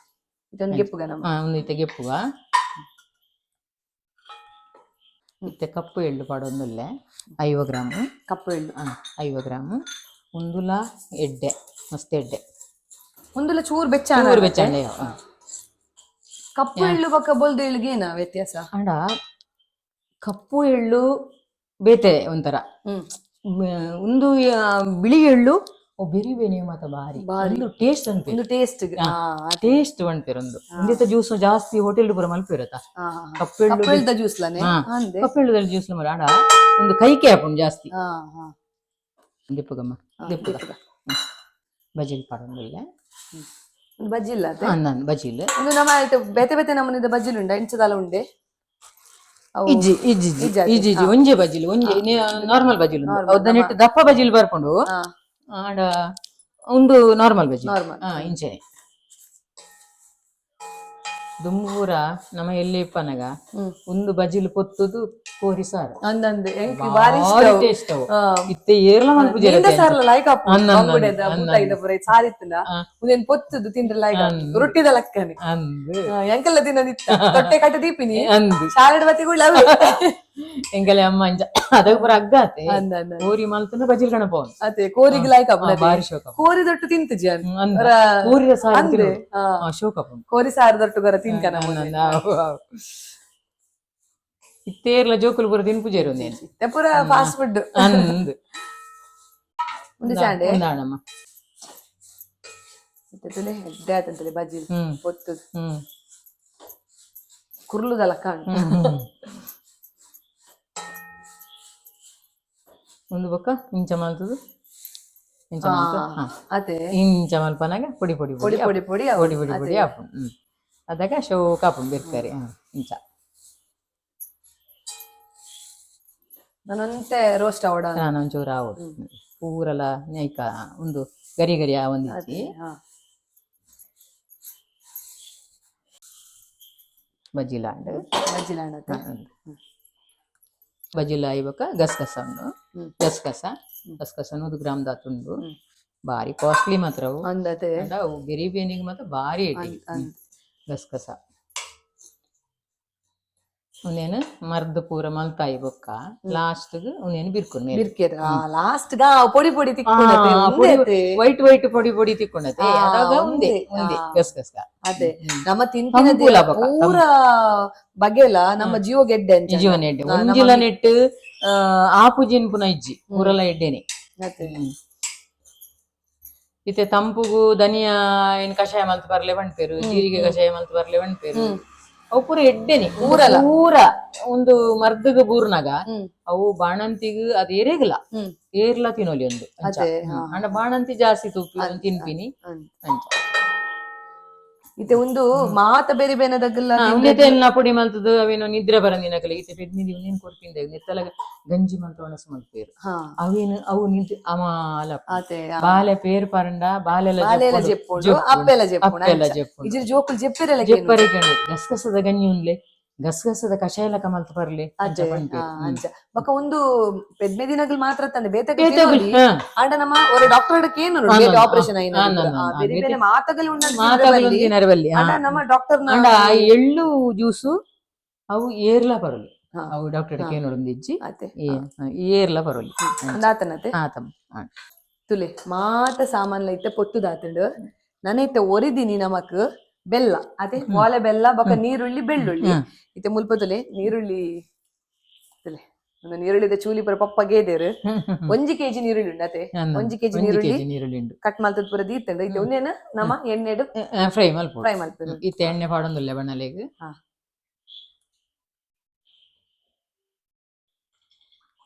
ಇದೊಂದು ಗೆಪ್ಪುಗ ಒಂದು ಇತ್ತೆ ಗೆಪ್ಪುಗ ಇತ್ತೆ ಕಪ್ಪು ಎಳ್ಳು ಪಾಡೊಂದುಲ್ಲೆ 50 ಗ್ರಾಮ್ ಕಪ್ಪು ಎಳ್ಳು 50 ಗ್ರಾಮ್ ಒಂದುಲ ಎಡ್ಡೆ ಮಸ್ತ್ ಎಡ್ಡೆ ಒಂದುಲ ಚೂರು ಬೆಚ್ಚ ಕಪ್ಪು ಎಳ್ಳು ಪಕ್ಕ ಬೋಲ್ದು ಎಳ್ಳಿಗೆ ಏನ ವ್ಯತ್ಯಾಸ ಅಂಡ ಕಪ್ಪು ಎಳ್ಳು ಬೇತೆ ಒಂಥರ ಒಂದು ಬಿಳಿ ಎಳ್ಳು ಬೆರಿ ಬೇನೆ ಮಾತ ಬಾರಿ ಒಂದು ಟೇಸ್ಟ್ ಅನ್ಪೇರು ಟೇಸ್ಟ್ ಅನ್ಪೇರು ಒಂದಿತ ಜ್ಯೂಸ್ ಜಾಸ್ತಿ ಹೋಟೆಲ್ ಪೂರ ಮಲ್ಪಿರತ್ತ ಕಪ್ಪೆಳ್ಳುದ ಜ್ಯೂಸ್ ಕಪ್ಪೆಳ್ಳುದ ಜ್ಯೂಸ್ ಮರ ಆಡ ಒಂದು ಕೈಕೆ ಹಾಕೊಂಡು ಜಾಸ್ತಿ ದಿಪ್ಪುಗಮ್ಮ ದಿಪ್ಪುಗ ಬಜಿಲ್ ಪಾಡೊಂದಿಲ್ಲ ಬಜಿಲ್ಲ ನಾನು ಬಜಿಲ್ ಇದು ನಮ್ಮ ಬೇತೆ ಬೇತೆ ನಮ್ಮನಿದ ಬಜಿಲ್ ಉಂಡ ಇಂಚದಲ್ಲ ಉಂಡೆ ಇಜ್ಜಿ ಇಜ್ಜಿ ಇಜ್ಜಿ ಇಜ್ಜಿ ಒಂಜೆ ಬಜಿಲ್ ಒಂಜೆ ನಾರ್ಮಲ್ ಬಜಿಲ್ ಅದನ್ನಿಟ್ಟು ದಪ್ಪ ಬಜಿಲ್ ಬರ್ಕೊಂಡು ಆಡ ಒಂದು ನಾರ್ಮಲ್ ಬಜಿಲ್ ಇಂಚೆನೆ ದುಂಬೂರ ನಮ್ಮ ಎಲ್ಲಿ ಇಪ್ಪನಗ ಒಂದು ಬಜಿಲ್ ಪೊತ್ತುದು ಕೋರಿ ಸಾರು ಟೇಸ್ಟ್ ಇತ್ತೆ ಏರ್ಲ ಪೊತ್ತುದು ತಿಂದ್ರೆ ರೊಟ್ಟಿದ ಲಕ್ಕನೆ ಎಂಕೆಲ್ಲ ತಿನ್ನದಿತ್ತ ತೊಟ್ಟೆ ಕಟ್ಟ ದೀಪಿನಿ ಶಾಲೆಡ್ ಬತ್ತಿಗುಳ್ಳ ಎಂಕಲೆ ಅಮ್ಮ ಇಂಚ ಅದಕ್ಕೆ ಪೂರ ಅಗ್ಗಾತೆ ಕೋರಿ ಮಲ್ತನ ಬಜಿಲ್ ಕಣ ಪೋನ್ ಅದೇ ಕೋರಿಗೆ ಲಾಯ್ಕ ಬಾರಿ ಶೋಕ ಕೋರಿ ದೊಟ್ಟು ತಿಂತು ಜನ್ ಕೋರಿದ ಸಾರು ಶೋಕ ಕೋರಿ ಸಾರು ದೊಟ್ಟು ಗರ ತಿನ್ಕನ ಇತ್ತೇರ್ಲ ಜೋಕುಲು ಪೂರ ತಿನ್ ಪೂಜೆರು ಪೂರ ಫಾಸ್ಟ್ ಫುಡ್ ಅಂದ್ ಒಂದು ಸಾಂಡೆ ಒಂದಾಣಮ್ಮ ಹೆಡ್ಡೆ ಆತಂತಲೆ ಬಜಿಲ್ ಪೊತ್ತು ಕುರ್ಲುದ ಲಕ್ಕ ಒಂದು ಬೊಕ್ಕ ಇಂಚ ಮಲ್ತದು ಅದೇ ಇಂಚ ಮಲ್ಪನಾಗ ಪುಡಿ ಪುಡಿ ಪುಡಿ ಪುಡಿ ಪುಡಿ ಪುಡಿ ಪುಡಿ ಪುಡಿ ಹಾಪುಂಡು ಅದಾಗ ಶೋಕ ಹಾಪುಂಡು ಬೆರ್ಕರಿ ಇಂಚ ನಾನಂತೆ ರೋಸ್ಟ್ ಆವಡ ನಾನೊಂಚೂರು ಆವಡು ಪೂರಲ ನೈಕ ಒಂದು ಗರಿ ಗರಿ ಒಂದಿಚ್ಚಿ ಬಜ್ಜಿಲಾಂಡ್ ಬಜ್ಜಿಲ ಇವಾಗ ಗಸಗಸ ಉಂಡು ಗಸಗಸ 100 ಗ್ರಾಮ್ ದಾತುಂಡು ಬಾರಿ ಕಾಸ್ಟ್ಲಿ ಮಾತ್ರ ಅವು ಗೆರಿಬೇನಿಗೆ ಮಾತ್ರ ಬಾರಿ ಗಸಗಸ ಉನೇನು ಮರ್ದ ಪೂರ ಮಲ್ತಾಯಿ ಬೊಕ್ಕ ಲಾಸ್ಟ್ ಉನೇನು ಬಿರ್ಕುನ್ ಲಾಸ್ಟ್ ಪೊಡಿ ಪೊಡಿ ವೈಟ್ ವೈಟ್ ಪೊಡಿ ಪೊಡಿ ತಿಕ್ಕೊಂಡತೆ ಅದಾಗ ಉಂದೆ ಗಸಗಸ ಅದೇ ನಮ್ಮ ತಿಂತಿನ ಪೂರ ಬಗೆಲ ನಮ್ಮ ಜೀವ ಗೆಡ್ಡೆ ಒಂಜಿಲ ನೆಟ್ಟು ಆಪುಜಿನ್ ಪುನ ಇಜ್ಜಿ ಊರಲ ಎಡ್ಡೆನೆ ಇತ್ತೆ ತಂಪುಗು ಧನಿಯಾ ಏನ್ ಕಷಾಯ ಮಲ್ತ ಬರ್ಲೆ ಬಣ್ಪೇರು ಜೀರಿಗೆ ಕಷಾಯ ಮಲ್ತ ಬರ್ಲೆ ಬಣ್ಪೇರು ಅವು ಪೂರ ಎಡ್ಡೆನಿ ಪೂರ ಒಂದು ಮರ್ದಗ ಬೂರ್ನಾಗ ಅವು ಬಾಣಂತಿಗ ಅದ್ ಏರೇಗಲ ಏರ್ಲ ತಿನ್ನೋಲಿ ಒಂದು ಅಂಡ ಬಾಣಂತಿ ಜಾಸ್ತಿ ತುಪ್ಪಿ ತಿನ್ಪಿನಿ ಅಂಚ ಇತ್ತೆ ಒಂದು ಮಾತ ಬೇರೆ ಬೇನದಗಲ್ಲ ಎಲ್ಲ ಪುಡಿ ಮಲ್ತದು ಅವೇನೋ ನಿದ್ರೆ ಬರಂದಿನಕಲೆ ಈತೆ ಪೆದ್ಮಿದಿ ಉಂದೇನು ಕೊಡ್ತಿಂದೆ ನೆತ್ತಲ ಗಂಜಿ ಮಲ್ತ ಒಣಸ ಮಲ್ಪೇರು ಅವೇನು ಅವು ನಿಂತು ಅಮಾಲ ಬಾಲೆ ಪೇರು ಪರಂಡ ಬಾಲೆಲ್ಲ ಜೆಪ್ಪುಂಡು ಅಪ್ಪೆಲ್ಲ ಜೆಪ್ಪುಂಡು ಇಜಿರ್ ಜೋಕುಲ್ ಜೆಪ್ಪೆರೆಲ್ಲ ಜೆಪ್ಪರಿಗೆ ಗಸಗಸದ ಗಂಜಿ ಉಂಡ್ಲೆ ಗಸಗಸದ ಕಷಾಯ ಲಕ ಮಲ್ತ ಬರ್ಲಿ ಬೊಕ ಒಂದು ಪೆದ್ಮೆ ದಿನಗಳು ಮಾತ್ರ ತಂದೆ ಬೇತಗೆ ಆಂಡ ನಮ್ಮ ಒಂದು ಡಾಕ್ಟರ್ ಕೇನು ಆಪರೇಷನ್ ಬೇರೆ ಬೇರೆ ಮಾತಗಳು ಉಂಡಲ್ಲಿ ನಮ್ಮ ಡಾಕ್ಟರ್ ಎಳ್ಳು ಜ್ಯೂಸು ಅವು ಏರ್ಲ ಬರಲಿ ಅವು ಡಾಕ್ಟರ್ ಕೇನೊಂದಿಜ್ಜಿ ಏರ್ಲ ಬರಲಿ ತುಲೆ ಮಾತ ಸಾಮಾನ್ಲ ಐತೆ ಪೊತ್ತು ದಾತಂಡು ನನೈತೆ ಒರಿದಿನಿ ನಮಕ್ ಬೆಲ್ಲ ಅದೇ ವಾಲೆ ಬೆಲ್ಲ ಬೊಕ ನೀರುಳ್ಳಿ ಬೆಳ್ಳುಳ್ಳಿ ಇತ್ತೆ ಮುಲ್ಪತುಲೆ ನೀರುಳ್ಳಿ ತುಲೆ ಒಂದು ನೀರುಳ್ಳಿದ ಚೂಲಿ ಪುರ ಪಪ್ಪ ಗೇದೇರು 1 kg ನೀರುಳ್ಳಿ ಉಂಡು ಅತೆ 1 kg ನೀರುಳ್ಳಿ ಕಟ್ ಮಲ್ತದ ಪುರ ದೀತಂಡ ಇತ್ತೆ ಒಂದೇನ ನಮ್ಮ ಎಣ್ಣೆಡು ಫ್ರೈ ಮಲ್ಪುಡು ಇತ್ತೆ ಎಣ್ಣೆ ಪಾಡೊಂದುಲ್ಲೆ ಬಣ್ಣಲೆಗ್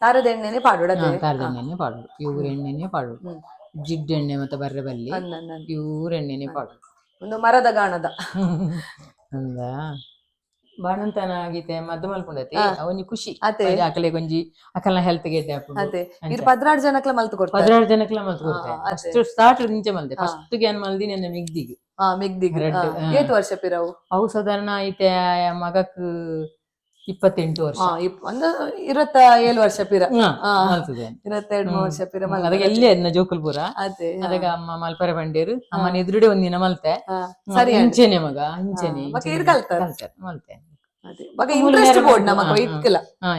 ತಾರದ ಎಣ್ಣೆನೆ ಪಾಡೋಡು ತಾರದ ಎಣ್ಣೆನೆ ಪಾಡೋಡು ಪ್ಯೂರ್ ಎಣ್ಣೆನೆ ಪಾಡೋಡು ಜಿಡ್ಡು ಎಣ್ಣೆ ಮತ್ತೆ ಬರ್ರೆ ಬಲ್ಲಿ ಪ್ಯೂರ್ ಎಣ್ಣೆನೆ ಪಾಡೋಡು ಒಂದು ಮರದ ಗಾಣದ ಅಂದ ಬಾಣಂತನ ಆಗೈತೆ ಮದ್ದು ಮಲ್ಕೊಂಡೈತಿ ಅವನಿ ಖುಷಿ ಅಕಲೆ ಗೊಂಜಿ ಅಕಲ್ನ ಹೆಲ್ತ್ ಗೆಡ್ಡೆ ಅದೇ ಇದು 16 ಜನಕ್ಲ ಮಲ್ತು ಕೊಡ್ತಾರೆ 16 ಜನಕ್ಲ ಮಲ್ತು ಕೊಡ್ತಾರೆ ಫಸ್ಟ್ ಸ್ಟಾರ್ಟ್ ನಿಂಚೆ ಮಲ್ದೆ ಫಸ್ಟ್ ಗ್ಯಾನ್ ಮಲ್ದಿ ನನ್ನ ಮಿಗ್ದಿಗೆ ಏಟ್ ವರ್ಷ ಪಿರವು ಅವು ಸಾಧಾರಣ ಐತೆ ಮಗಕ್ 28 ವರ್ಷ ಅಂದ್ರೆ 27 ವರ್ಷ ಪಿರ 22 ವರ್ಷ ಪಿರ ಅದಕ್ಕೆ ಎಲ್ಲಿ ಅದನ್ನ ಜೋಕುಲ್ಪುರ ಅದಕ್ಕೆ ಅಮ್ಮ ಮಲ್ಪರೆ ಬಂಡೇರು ಅಮ್ಮನ ಎದುರುಡೆ ಒಂದಿನ ಮಲ್ತೆ ಸರಿ ಇಂಚೆನೆ ಮಗ ಇಂಚೆನೆ ಮಲ್ತೆ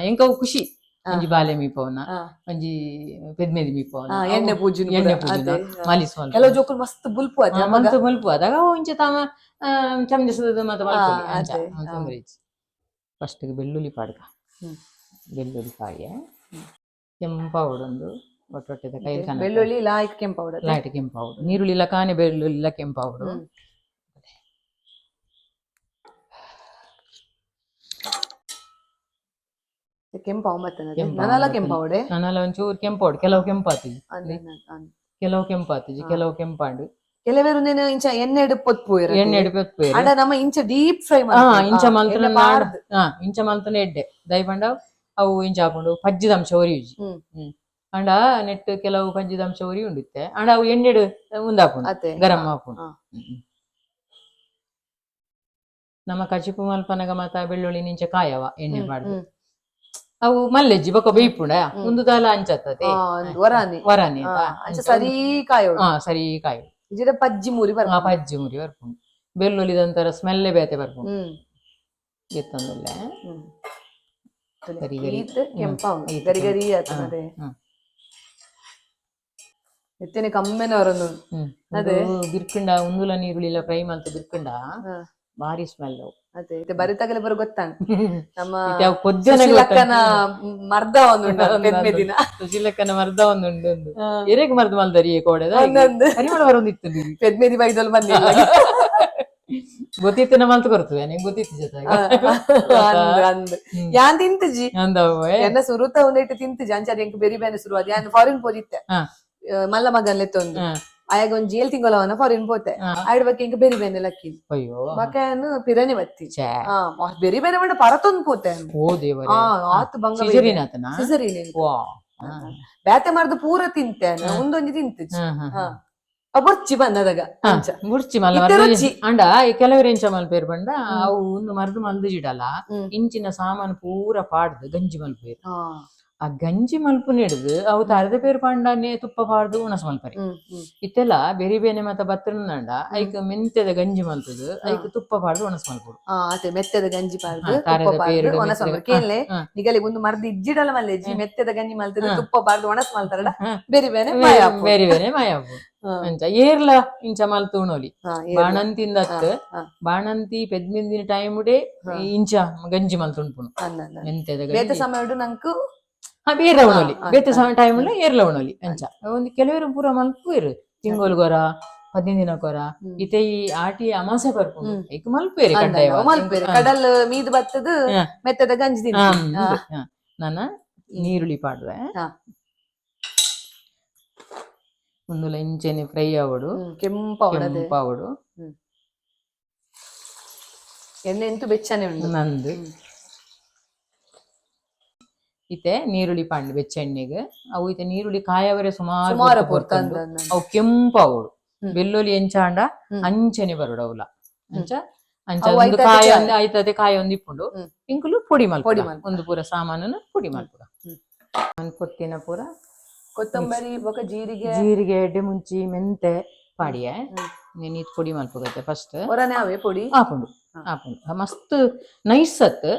ಎಂಕ ಖುಷಿ ಒಂಜಿ ಬಾಲೆ ಮೀಪವನ ಒಂಜಿ ಪೆದ್ಮೆದಿ ಮೀಪವನ ಎಣ್ಣೆ ಪೂಜೆ ಮಾಲಿಸ್ ಕೆಲವು ಜೋಕುಲ್ ಮಸ್ತ್ ಬುಲ್ಪು ಬುಲ್ಪು ಅದಾಗ ಇಂಚೆ ತಾಮ ಚಮಚದ ಮತ್ತೆ ಮಲ್ಪೊಲಿ ಫಸ್ಟ್ ಬೆಳ್ಳುಳ್ಳಿ ಪಾಡ್ಕ ಬೆಳ್ಳುಳ್ಳಿ ಕಾಯಿ ಕೆಂಪೌಡು ಒಂದು ಒಟ್ಟೊಟ್ಟದ ಕೈ ಬೆಳ್ಳುಳ್ಳಿ ಲಾಯ್ಟ್ ಕೆಂಪೌಡು ನೀರುಳ್ಳಿ ಇಲ್ಲ ಕಾನೆ ಬೆಳ್ಳುಳ್ಳಿ ಇಲ್ಲ ಕೆಂಪೌಡು ನನ್ನಲ್ಲ ಒಂಚೂರು ಕೆಂಪೌಡು ಕೆಲವು ಕೆಂಪಾತಿಜಿ ಕೆಲವು ಕೆಂಪಾಂಡು ಕೆಲವೇರು ಇಂಚ ಎಣ್ಣೆ ಪೊತ್ಪುಯರು ನಮ್ಮ ಇಂಚ ಡೀಪ್ ಫ್ರೈ ಇಂಚ ಮಲ್ತನ ಎಡ್ಡೆ ದೈಪಂಡ ಅವು ಇಂಚ ಹಾಕೊಂಡು ಪಜ್ಜಿದಂಶ ಒರಿಯುಜಿ ಅಂಡ ನೆಟ್ ಕೆಲವು ಪಜ್ಜಿದಂಶ ಒರಿ ಉಂಡಿತ್ತೆ ಅಂಡ ಅವು ಎಣ್ಣೆಡು ಮುಂದಾಕೊಂಡು ಗರಂ ಹಾಕೊಂಡು ನಮ್ಮ ಕಚಿಪು ಮಲ್ಪನಗ ಮತ್ತ ಬೆಳ್ಳುಳ್ಳಿ ನಿಂಚ ಕಾಯವ ಎಣ್ಣೆ ಮಾಡ್ದು ಅವು ಮಲ್ಲೆಜ್ಜಿ ಬೊಕ್ಕ ಬೇಯ್ಪುಂಡ ಒಂದು ತಾಲ ಅಂಚತ್ತದೆ ವರಾನಿ ಸರಿ ಕಾಯೋ ಸರಿ ಕಾಯೋ ಪಜ್ಜಿ ಮೂರಿ ಬರ್ಪುಂಡು ಬೆಳ್ಳುಳ್ಳಿದಂತರ ಸ್ಮೆಲ್ಲೆ ಬೇತೆ ಬರ್ಪುಂಡು ಎತ್ತಂದಲ್ಲೇ ಎತ್ತೇನೆ ಕಮ್ಮೆನ ಅವರನ್ನು ಅದೇ ಬಿರ್ಕಂಡ ಉಂದುಲ ನೀರುಳ್ಳಿ ಫ್ರೈ ಮಲ್ತ ಬಿರ್ಕಂಡ ಭಾರಿ ಸ್ಮೆಲ್ ಅದೇ ಬರಿತಾಗಲೇ ಬರೋ ಗೊತ್ತಾನ ನಮ್ಮ ಸುಶೀಲಕ್ಕನ ಮರ್ದ ಸುಶೀಲಕ್ಕನ ಮರ್ದ ಒಂದುಂಡು ಎರೆಗೆ ಮರ್ದ ಮಲ್ದರಿ ಕೋಡೆದ ಹರಿಮಳ ಬರೊಂದಿತ್ತು ಪೆದ್ಮೆದಿ ಬೈದಲ್ ಬಂದಿಲ್ಲ ಗೊತ್ತಿತ್ತು ಮಲ್ತು ಕೊಡ್ತದೆ ನಿಂಗೆ ಗೊತ್ತಿತ್ತು ಜೊತೆಗೆ ಯಾನ್ ತಿಂತಜಿ ಎನ್ನ ಸುರುತ ಒಂದೈತೆ ತಿಂತಜಿ ಅಂಚಾದ ಎಂಕ್ ಬೆರಿ ಬೇನೆ ಶುರು ಅದ ಯಾನ್ ಫಾರಿನ್ ಪೋದಿತ್ತೆ ಮಲ್ಲ ಮಗನ್ ಎತ್ತೊಂದು ಆಯಾಗ ಒಂದ್ ಜೇಲ್ ತಿಂಗಳವನ ಫಾರಿನ್ ಪೋತೆ ಆಯ್ಡ ಬಗ್ಗೆ ಇಂಕ ಬೆರಿ ಬೇನೆ ಲಕ್ಕಿ ಬಕೆಯನ್ನು ಪಿರನೆ ಬತ್ತಿ ಬೆರಿ ಬೇನೆ ಬಂಡ ಪರತೊಂದು ಪೋತೆ ಆತು ಬಂಗ ಬ್ಯಾತೆ ಮಾರ್ದು ಪೂರ ತಿಂತೇನೆ ಒಂದೊಂದು ತಿಂತಜಿ ಬುರ್ಚಿ ಬಂದದಾಗ ಬುರ್ಚಿ ಮಲ್ಲ ಅಂಡ ಕೆಲವರು ಎಂಚ ಮಲ್ಪೇರು ಬಂಡ ಅವು ಒಂದು ಮರ್ದು ಮಲ್ದು ಜಿಡಲ್ಲ ಇಂಚಿನ ಸಾಮಾನು ಪೂರ ಪಾಡ್ದು ಗಂಜಿ ಮಲ್ಪೇರು ಆ ಗಂಜಿ ಮಲ್ಪು ಹಿಡಿದು ಅವು ತರದ ಪೇರು ಪಂಡನೆ ತುಪ್ಪ ಪಾಡ್ದು ಉಣಸ ಮಲ್ಪರಿ ಇತ್ತೆಲ್ಲ ಬೆರಿ ಬೇನೆ ಮತ್ತ ಬತ್ತನಂಡ ಐಕ್ ಮೆಂತೆದ ಗಂಜಿ ಮಲ್ತದು ಐಕ್ ತುಪ್ಪ ಪಾಡ್ದು ಉಣಸ ಮಲ್ಪುಡು ಮೆತ್ತದ ಗಂಜಿ ನಿಗಲಿ ಒಂದು ಮರ್ದು ಇಜ್ಜಿಡಲ್ಲ ಮಲ್ಲೆಜ್ಜಿ ಮೆತ್ತದ ಗಂಜಿ ಮಲ್ತದ ತುಪ್ಪ ಪಾಡ್ದು ಒಣಸ ಮಲ್ತಾರಡ ಬೆರಿ ಬೇನೆ ಮಾಯಾಪು ಅಂಚ ಏರ್ಲ ಇಂಚ ಮಲ್ತು ಉಣೋಲಿ ಬಾಣಂತಿಂದತ್ ಬಾಣಂತಿ ಪೆದ್ಮಿಂದಿನ ಟೈಮ್ ಉಡೆ ಇಂಚ ಗಂಜಿ ಮಲ್ತು ಉಣ್ಪುನು ಮೆಂತೆದ ಸಮಯ ನಂಕು ಬೇರೆ ಉಣೋಲಿ ಬೇತೆ ಟೈಮ್ ಏರ್ಲ ಉಣೋಲಿ ಅಂಚ ಒಂದು ಕೆಲವರು ಪೂರ ಮಲ್ಪುವೇರು ತಿಂಗೋಲ್ಗೊರ 15 ದಿನಕ್ಕೊರ ಇತ್ತೆ ಈ ಆಟಿ ಅಮಾಸೆ ಬರ್ಪುಂಡು ಈಗ ಮಲ್ಪೇರಿ ಕಡಲ್ ಮೀದು ಬತ್ತದು ಮೆತ್ತದ ಗಂಜಿ ನನ್ನ ನೀರುಳ್ಳಿ ಪಾಡ್ವೆ ಒಂದು ಇಂಚೆನೆ ಫ್ರೈ ಆವಡು ಕೆಂಪಾವಡು ಎಣ್ಣೆ ಎಂತೂ ಬೆಚ್ಚನೆ ಉಂಟು ನಂದು ಇತ್ತೆ ನೀರುಳ್ಳಿ ಪಾಂಡು ಬೆಚ್ಚೆಣ್ಣೆಗೆ ಅವು ಇತ್ತೆ ನೀರುಳ್ಳಿ ಕಾಯವರೆ ಸುಮಾರು ಪೊರ್ತಂದು ಅವು ಕೆಂಪವಳು ಬೆಳ್ಳುಳ್ಳಿ ಎಂಚಾಂಡ ಅಂಚನೆ ಬರೋಡು ಅವಲ ಅಂಚ ಅಂಚ ಒಂದು ಕಾಯ ಒಂದು ಆಯ್ತದೆ ಕಾಯ ಒಂದು ಇಪ್ಪುಂಡು ಇಂಕುಲು ಪೊಡಿ ಮಲ್ಪುಡ ಒಂದು ಪೂರ ಸಾಮಾನನ್ನು ಪೊಡಿ ಮಲ್ಪುಡ ಒಂದು ಕೊತ್ತಿನ ಪೂರ ಕೊತ್ತಂಬರಿ ಜೀರಿಗೆ ಜೀರಿಗೆ ಎಡ್ಡೆ ಮುಂಚಿ ಮೆಂತೆ ಪಾಡಿಯೆ ನೀತ್ ಪೊಡಿ ಮಲ್ಪುಗತ್ತೆ ಫಸ್ಟ್ ಪೊಡಿ ಹಾಪುಂಡು ಮಸ್ತ್ ನೈಸ್ ಅತ್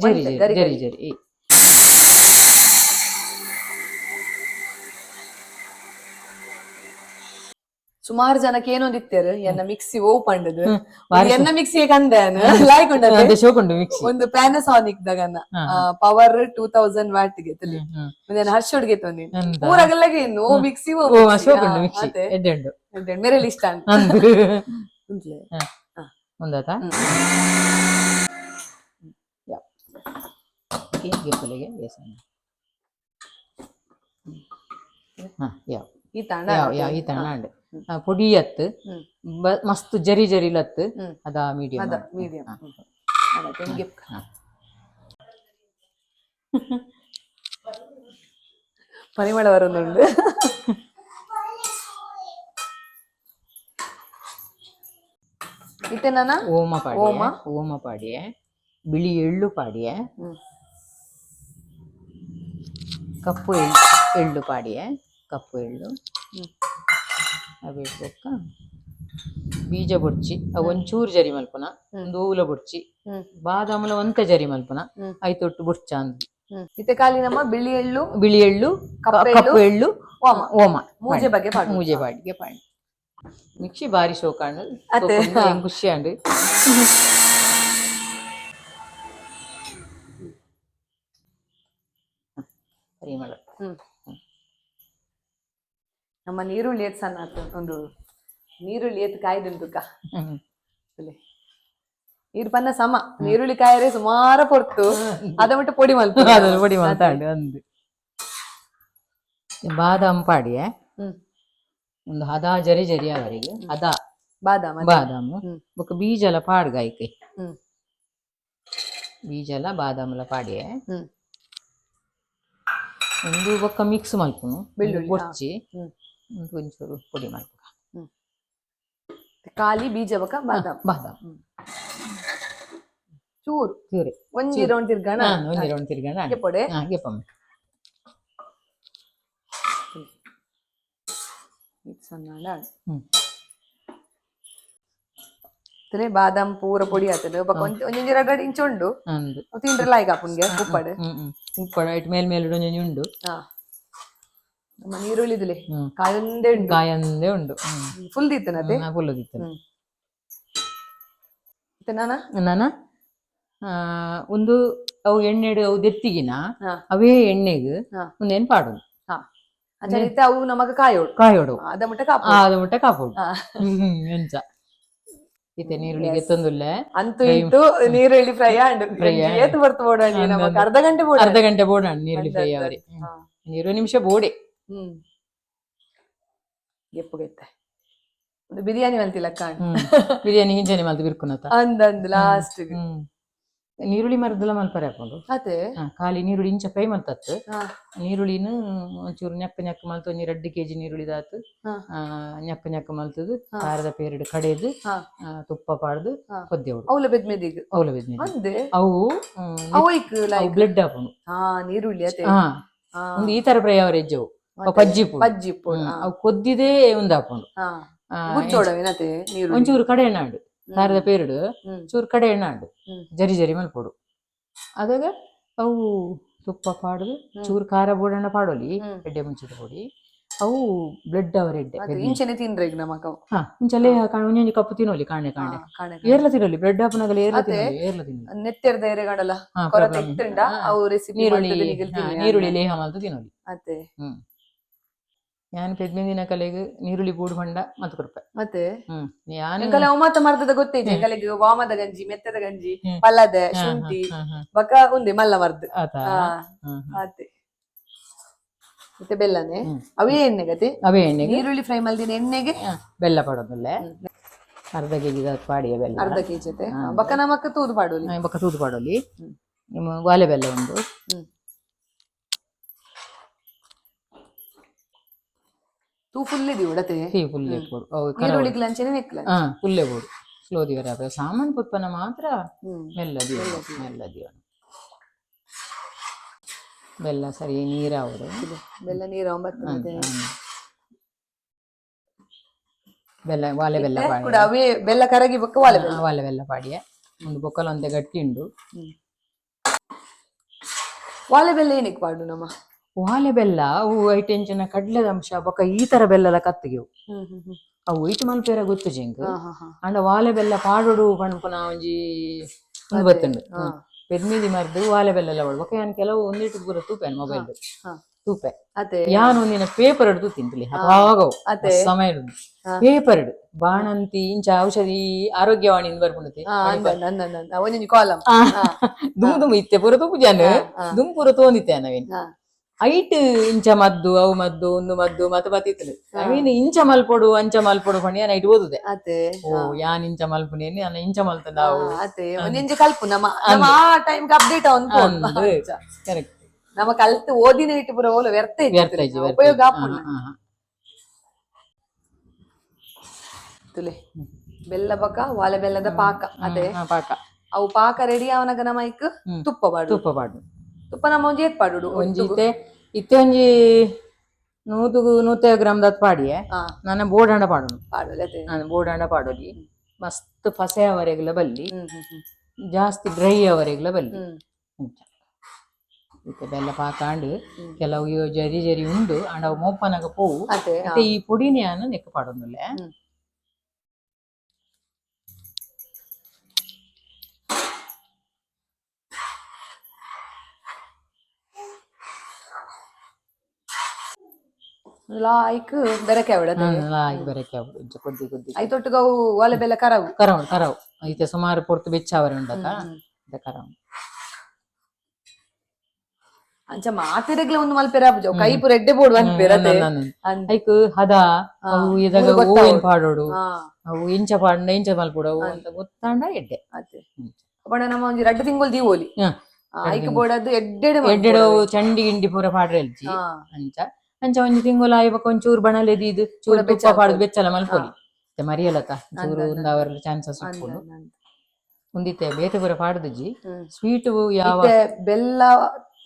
ಜರಿ ಜರಿ ಜರಿ ಜರಿ ಸುಮಾರು ಜನಕ್ಕೆ ಏನೊಂದಿತ್ತೇರು ಎನ್ನ ಮಿಕ್ಸಿ ಓ ಪಂಡದು ಎನ್ನ ಮಿಕ್ಸಿ ಕಂದೇನು ಲಾಯ್ಕೊಂಡ ಒಂದು ಪ್ಯಾನಸಾನಿಕ್ ದಗನ ಪವರ್ 2000 ವಾಟ್ ಗೆ ಹರ್ಷೋಡ್ಗೆ ತೊಂದಿ ಊರಾಗಲ್ಲಗೆ ಇನ್ನು ಮಿಕ್ಸಿ ಮೇರೆ ಇಷ್ಟ ಒಂದಾತ ಈ ತಾಂಡ ಈ ತಾಂಡ ಪೊಡಿ ಅತ್ತು ಮಸ್ತ್ ಜರಿ ಜರಿ ಲತ್ತು ಅದ ಮೀಡಿಯಂ ಪರಿಮಳ ಬರೋದುಂಡು ಇತ್ತೇನ ಓಮ ಪಾಡಿಯೆ ಬಿಳಿ ಎಳ್ಳು ಪಾಡಿಯೆ ಕಪ್ಪು ಎಳ್ಳು ಪಾಡಿಯೆ ಕಪ್ಪು ಎಳ್ಳು ಅವೇಕ ಬೀಜ ಬೊಡ್ಚಿ ಒಂಚೂರು ಜರಿ ಮಲ್ಪುನ ಒಂದು ಓವುಲ ಬೊಡ್ಚಿ ಬಾದಾಮಲ ಒಂತ ಜರಿ ಮಲ್ಪುನ ಐತೊಟ್ಟು ಬೊಡ್ಚ ಅಂದ್ ಇತ್ತೆ ಕಾಲಿ ನಮ್ಮ ಬಿಳಿ ಎಳ್ಳು ಕಪ್ಪು ಎಳ್ಳು ಓಮ ಮೂಜೆ ಬಾಡಿಗೆ ಪಾಡಿ ಮಿಕ್ಸಿ ಬಾರಿ ಶೋಕಾಂಡು ಖುಷಿ ಅಂಡು ಪರಿಮಳ ನಮ್ಮ ನೀರುಳ್ಳಿ ಎತ್ ಸಣ್ಣ ಒಂದು ನೀರುಳ್ಳಿ ಎತ್ ಕಾಯ್ದುಂಟುಕ ನೀರು ಪನ್ನ ಸಮ ನೀರುಳ್ಳಿ ಕಾಯರೆ ಸುಮಾರು ಪೊರ್ತು ಅದ ಬಿಟ್ಟು ಪೊಡಿ ಮಲ್ತಾಂಡು ಅಂದು ಬಾದಾಮ್ ಪಾಡಿಯೆ ಒಂದು ಹದ ಜರಿ ಜರಿ ಅವರಿಗೆ ಅದ ಬಾದಾಮು ಬೊಕ್ಕ ಬೀಜಲ ಪಾಡ್ಗಾಯ್ಕೆ ಬೀಜಲ ಬಾದಾಮಲ ಪಾಡಿಯೆ ಒಂದು ಬೊಕ್ಕ ಮಿಕ್ಸ್ ಮಲ್ಪುನು ಬೊಡ್ಚಿ ಒಂಚೂರು ಪೊಡಿ ಮಲ್ಪುಗ ಖಾಲಿ ಬೀಜ ಬೊಕ್ಕ ಬಾದಾಮ್ ಚೂರು ಚೂರೆ ಒಂಜಿ ರೌಂಡ್ ತಿರ್ಗಣ ಪೊಡೆ ಗೆಪ್ಪಮ್ಮೆ ಬಾದಾಮ್ ಪೂರ ಪೊಡಿ ಆತದ ಒಂಜೊಂಜಿ 2 ಇಂಚ್ ಉಂಡು ತಿಂಡ್ರಲ್ಲ ಈಗ ಅಪ್ಪನ್ಗೆ ಉಪ್ಪಡು ಉಪ್ಪಡು ಮೇಲ್ ಒಂಜೊಂಜಿ ಉಂಡು ನಮ್ಮ ನೀರುಳ್ಳಿದುಲೆ ಕಾಯಂದೆ ಉಂಡು ಫುಲ್ ದಿತ್ತನತೆ ಫುಲ್ ದಿತ್ತನ ನಾನ ಒಂದು ಅವು ಎಣ್ಣೆಡು ಅವು ದೆತ್ತಿಗಿನ ಅವೇ ಎಣ್ಣೆಗ್ ಒಂದೇನ್ ಪಾಡು ಅವು ನಮಗ ಕಾಯೋಡು ಅದ ಮುಟ್ಟ ಕಾಪೋಡು ಎಂಚ ಇತ್ತೆ ನೀರುಳ್ಳಿಗೆ ತೊಂದುಲ್ಲೆ ಅಂತೂ ಇತ್ತು ನೀರುಳ್ಳಿ ಫ್ರೈ ಏತು ಬರ್ತು ಬೋಡಾಂಡಿ ನಮಕ್ ಅರ್ಧ ಗಂಟೆ ಬೋಡಾಂಡಿ ನೀರುಳ್ಳಿ ಫ್ರೈ ಅವರಿ 20 ನಿಮಿಷ ಬೋಡೆ ಗೆಪ್ಪುಗೆತ್ತೆ ಒಂದು ಬಿರಿಯಾನಿ ಮಲ್ತಿಲ್ಲ ಬಿರಿಯಾನಿ ಹಿಂಜಾನೆ ಮಲ್ತು ಬಿರ್ಕುನತ ಅಂದಂದು ಲಾಸ್ಟ್ ನೀರುಳ್ಳಿ ಮರದಲ್ಲ ಮಲ್ಪರೆ ಹಾಕೊಂಡು ಅದೇ ಖಾಲಿ ನೀರುಳ್ಳಿ ಇಂಚ ಫ್ರೈ ಮಲ್ತತ್ತು ನೀರುಳ್ಳಿನ ಒಂಚೂರು ñಕ್ಕ ಮಲ್ತು ಒಂಜಿ 2 kg ನೀರುಳ್ಳಿ ದಾತು ñಕ್ಕ ಮಲ್ತದು ಖಾರದ ಪೇರಡು ಕಡೆದು ತುಪ್ಪ ಪಾಡ್ದು ಕೊದ್ದೆವಡು ಅವಲ ಬೆದ್ಮೆದಿ ಅವು ಬ್ಲಡ್ ಹಾಕೊಂಡು ನೀರುಳ್ಳಿ ಅದೇ ಒಂದು ಈ ತರ ಫ್ರೈ ಅವರೇಜ್ ಅವು ಪಜ್ಜಿ ಅವು ಕೊದ್ದಿದೆ ಒಂದು ಹಾಕೊಂಡು ಒಂಚೂರು ಕಡೆ ಎಣ್ಣಾಡು ಖಾರದ ಪೇರಡು ಚೂರು ಕಡೆ ಎಣ್ಣಾಡು ಜರಿ ಜರಿ ಮಲ್ಪೊಡು ಅದಾಗ ಅವು ತುಪ್ಪ ಪಾಡುದು ಚೂರು ಖಾರ ಬೋಡಣ್ಣ ಪಾಡೋಲಿ ಎಡ್ಡೆ ಮುಂಚಿದ ಪೊಡಿ ಅವು ಬ್ಲಡ್ ಅವರ ಎಡ್ಡೆ ಇಂಚನೆ ತಿನ್ರಿ ಈಗ ನಮಕ ಇಂಚಲೆ ಒಂಜೊಂಜಿ ಕಪ್ಪು ತಿನ್ನೋಲಿ ಕಾಣೆ ಏರ್ಲ ತಿನ್ನೋಲಿ ಬ್ರೆಡ್ ಹಾಪನಾಗಲ್ಲ ಏರ್ಲ ತಿನ್ನೋಲಿ ನೆತ್ತೆರ್ದ ಎರೆಗಡಲ ನೀರುಳ್ಳಿ ಲೇಹ ಮಲ್ತು ತಿನ್ನೋಲಿ ಅತ್ತೆ ഞാൻ പെരുന്നിന കലക്ക് ನೀರುಳ್ಳಿ ಬೂಡು ಬಂಡ ಮತ್ತು ಕೊಡ್ಪೆ ಮತ್ತೆ ಮಾತ ಮರ್ದದ ಗೊತ್ತೈತೆ ಕಲೆಗೆ ವಾಮದ ಗಂಜಿ ಮೆತ್ತದ ಗಂಜಿ ಪಲ್ಲದ ಶುಂಠಿ ಬಕ ಉಂದೆ ಮಲ್ಲ ಮರ್ದು ಮತ್ತೆ ಮತ್ತೆ ಬೆಲ್ಲನೆ ಅವೇ ಎಣ್ಣೆ ಗತಿ ಅವೇ ಎಣ್ಣೆ ನೀರುಳ್ಳಿ ಫ್ರೈ ಮಲ್ದಿನ ಎಣ್ಣೆಗೆ ಬೆಲ್ಲ ಪಡೋದಲ್ಲೇ ಅರ್ಧ ಕೆಜಿ ಪಾಡಿಯ ಬೆಲ್ಲ, ಅರ್ಧ ಕೆಜಿ ಜೊತೆ ಬಕ್ಕ ನಮಕ್ ತೂದು ಪಾಡೋಲಿ, ಬೊಕ್ಕ ತೂದು ಪಾಡೋಲಿ. ನಿಮ್ಮ ವಾಲೆ ಬೆಲ್ಲ ಉಂಡು, ತೂ ಫುಲ್ ಉಡತೆ ಫುಲ್ಲೆ ಬೋಡು ಫುಲ್ಲೆ ಬೋಡು ಸ್ಲೋ ದಿವರ ಸಾಮಾನು ಪುತ್ಪನ ಮಾತ್ರ ಮೆಲ್ಲದಿ ಮೆಲ್ಲದಿ ಬೆಲ್ಲ ಸರಿ ನೀರಾವಡು ಬೆಲ್ಲ ನೀರ ಬೆಲ್ಲ ವಾಲೆ ಬೆಲ್ಲ ಪಾಡಿ ಅವೇ ಬೆಲ್ಲ ಕರಗಿ ಬೊಕ್ಕ ವಾಲೆ ಬೆಲ್ಲ ಪಾಡಿಯ ಒಂದು ಬೊಕ್ಕಲ ಒಂದೆ ಗಟ್ಟಿ ಉಂಡು. ವಾಲೆ ಬೆಲ್ಲ ಏನಕ್ಕೆ ಪಾಡು ನಮ್ಮ ವಾಲೆ ಬೆಲ್ಲ ಅವು ಐಟೆಂಚಿನ ಕಡ್ಲೆದ ಅಂಶ ಬೊಕ್ಕ ಈ ತರ ಬೆಲ್ಲದ ಕತ್ತಿಗೆವು ಅವು ಇಟ್ಟು ಮಲ್ಪೇರ ಗೊತ್ತು ಜಿಂಕ್ ಅಂಡ ವಾಲೆ ಬೆಲ್ಲ ಪಾಡೋಡು ಪಂಡ್ಪುನ ಒಂಜಿ ಬತ್ತುಂಡು ಪೆದ್ಮೀದಿ ಮರ್ದು ವಾಲೆ ಬೆಲ್ಲ ಎಲ್ಲ ಬೊಕ್ಕ ಯಾನ್ ಕೆಲವು ಒಂದಿಟ್ಟು ಪೂರ ತೂಪೇನು ಮೊಬೈಲ್ ತೂಪೆ ಯಾನ್ ಒಂದಿನ ಪೇಪರ್ ಹಿಡ್ದು ತಿಂತಲಿ ಅವಾಗವು ಸಮಯ ಪೇಪರ್ ಬಾಣಂತಿ ಇಂಚ ಔಷಧಿ ಆರೋಗ್ಯವಾಣಿಯಿಂದ ಬರ್ಬಿಡುತ್ತೆ ದುಮ್ ದುಮ್ ಇತ್ತೆ ಪೂರ ತೂಪು ಜನ ದುಮ್ ಪೂರ ತೋಂದಿತ್ತೆ ನವೀನ್ ಐಟ್ ಇಂಚ ಮದ್ದು ಅವು ಮದ್ದು ಒಂದು ಮದ್ದು ಮತ್ತೆ ಬತ್ತಿತ್ತಲು ನವೀನ್ ಇಂಚ ಮಲ್ಪೊಡು ಅಂಚ ಮಲ್ಪೊಡು ಪಂಡಿ ಯಾನ್ ಐಟ್ ಓದುದೆ ಓ ಯಾನ್ ಇಂಚ ಮಲ್ಪುನೇನಿ ನಾನು ಇಂಚ ಮಲ್ತದ ಕಲ್ಪು ನಮ್ಮ ಟೈಮ್ ಅಪ್ಡೇಟ್ ಕರೆಕ್ಟ್ ನಮ್ಮ ಕಲ್ತು ಓದಿನ ಇಟ್ಟು ಪೂರ ಓಲು ವ್ಯರ್ಥ ಉಪಯೋಗ ತುಲೆ ಬೆಲ್ಲ ಬಕ ವಾಲೆ ಬೆಲ್ಲದ ಪಾಕ ಅದೇ ಪಾಕ ಅವು ಪಾಕ ರೆಡಿ ಅವನಾಗ ನಮಕ್ ತುಪ್ಪ ಪಾಡು ತುಪ್ಪ ನಮ್ಮ ಒಂಜಿ ಏತ್ ಪಾಡುಡು ಒಂಜಿ ಇತ್ತೆ ಒಂಜಿ 100-150 ಗ್ರಾಮ್ ದತ್ ಪಾಡಿಯೆ ನಾನು ಬೋಡಂಡ ಪಾಡೋನು ನಾನು ಬೋಡಂಡ ಪಾಡೋಲಿ ಮಸ್ತ್ ಫಸೆ ಅವರೆಗ್ಲ ಬಲ್ಲಿ ಜಾಸ್ತಿ ಡ್ರೈ ಅವರೆಗ್ಲ ಬಲ್ಲಿ ಇತ್ತೆ ಬೆಲ್ಲ ಪಾಕಾಂಡು ಕೆಲವು ಜರಿ ಜರಿ ಉಂಡು ಅಂಡ ಅವು ಮೋಪನಗ ಪೋವು ಮತ್ತೆ ಈ ಪುಡಿನ ನೆಕ್ಕ ಪಾಡೋನುಲ್ಲೆ ಲಾಯ್ಕ್ ಬೆರಕೆ ಅವಡದು ಲಾಯ್ಕ್ ಬೆರಕೆ ಅವಡು ಇಂಚ ಕೊದ್ದಿ ಕೊದ್ದಿ ಐತೊಟ್ಟುಗ ಅವು ವಾಲೆ ಬೆಲ್ಲ ಕರವು ಕರವು ಐತೆ ಸುಮಾರು ಪೊರ್ತು ಬೆಚ್ಚಾವರೆ ಉಂಡತ ಅದ ಕರವು ಅಂಚ ಮಾತಿರೆಗ್ಲ ಒಂದು ಮಲ್ಪೆರ ಕೈ ಪೂರ ಎಡ್ಡೆ ಬೋಡು ಅನ್ಪೆರದೆ ಐಕ್ ಹದ ಅವು ಇದಾಗ ಓವೆನ್ ಪಾಡೋಡು ಅವು ಇಂಚ ಪಾಡ ಇಂಚ ಮಲ್ಪೋಡು ಅವು ಅಂತ ಗೊತ್ತಾಂಡ ಎಡ್ಡೆ ಬಣ ನಮ್ಮ ಒಂಜಿ 2 ತಿಂಗಳು ದೀವೋಲಿ ಐಕ್ ಬೋಡದು ಎಡ್ಡೆಡೆ ಚಂಡಿ ಗಿಂಡಿ ಪೂರ ಪಾಡ್ರೆ ಎಲ್ಜಿ ಅಂಚ ಅಂಚ ಒಂಜಿ ತಿಂಗಳು ಆಯ್ಬಕ್ಕ ಒಂಚೂರು ಬಣಲೆದಿ ಇದು ಚೂರು ತುಪ್ಪ ಪಾಡುದು ಬೆಚ್ಚಲ ಮಲ್ಪೊಲಿ ಮರಿಯಲತ ಚೂರು ಒಂದವರ ಚಾನ್ಸಸ್ ಉಪ್ಪುಂಡು ಒಂದಿತ್ತೆ ಬೇತೆ ಪೂರ ಪಾಡುದುಜಿ ಸ್ವೀಟ್ ಯಾವ ಬೆಲ್ಲ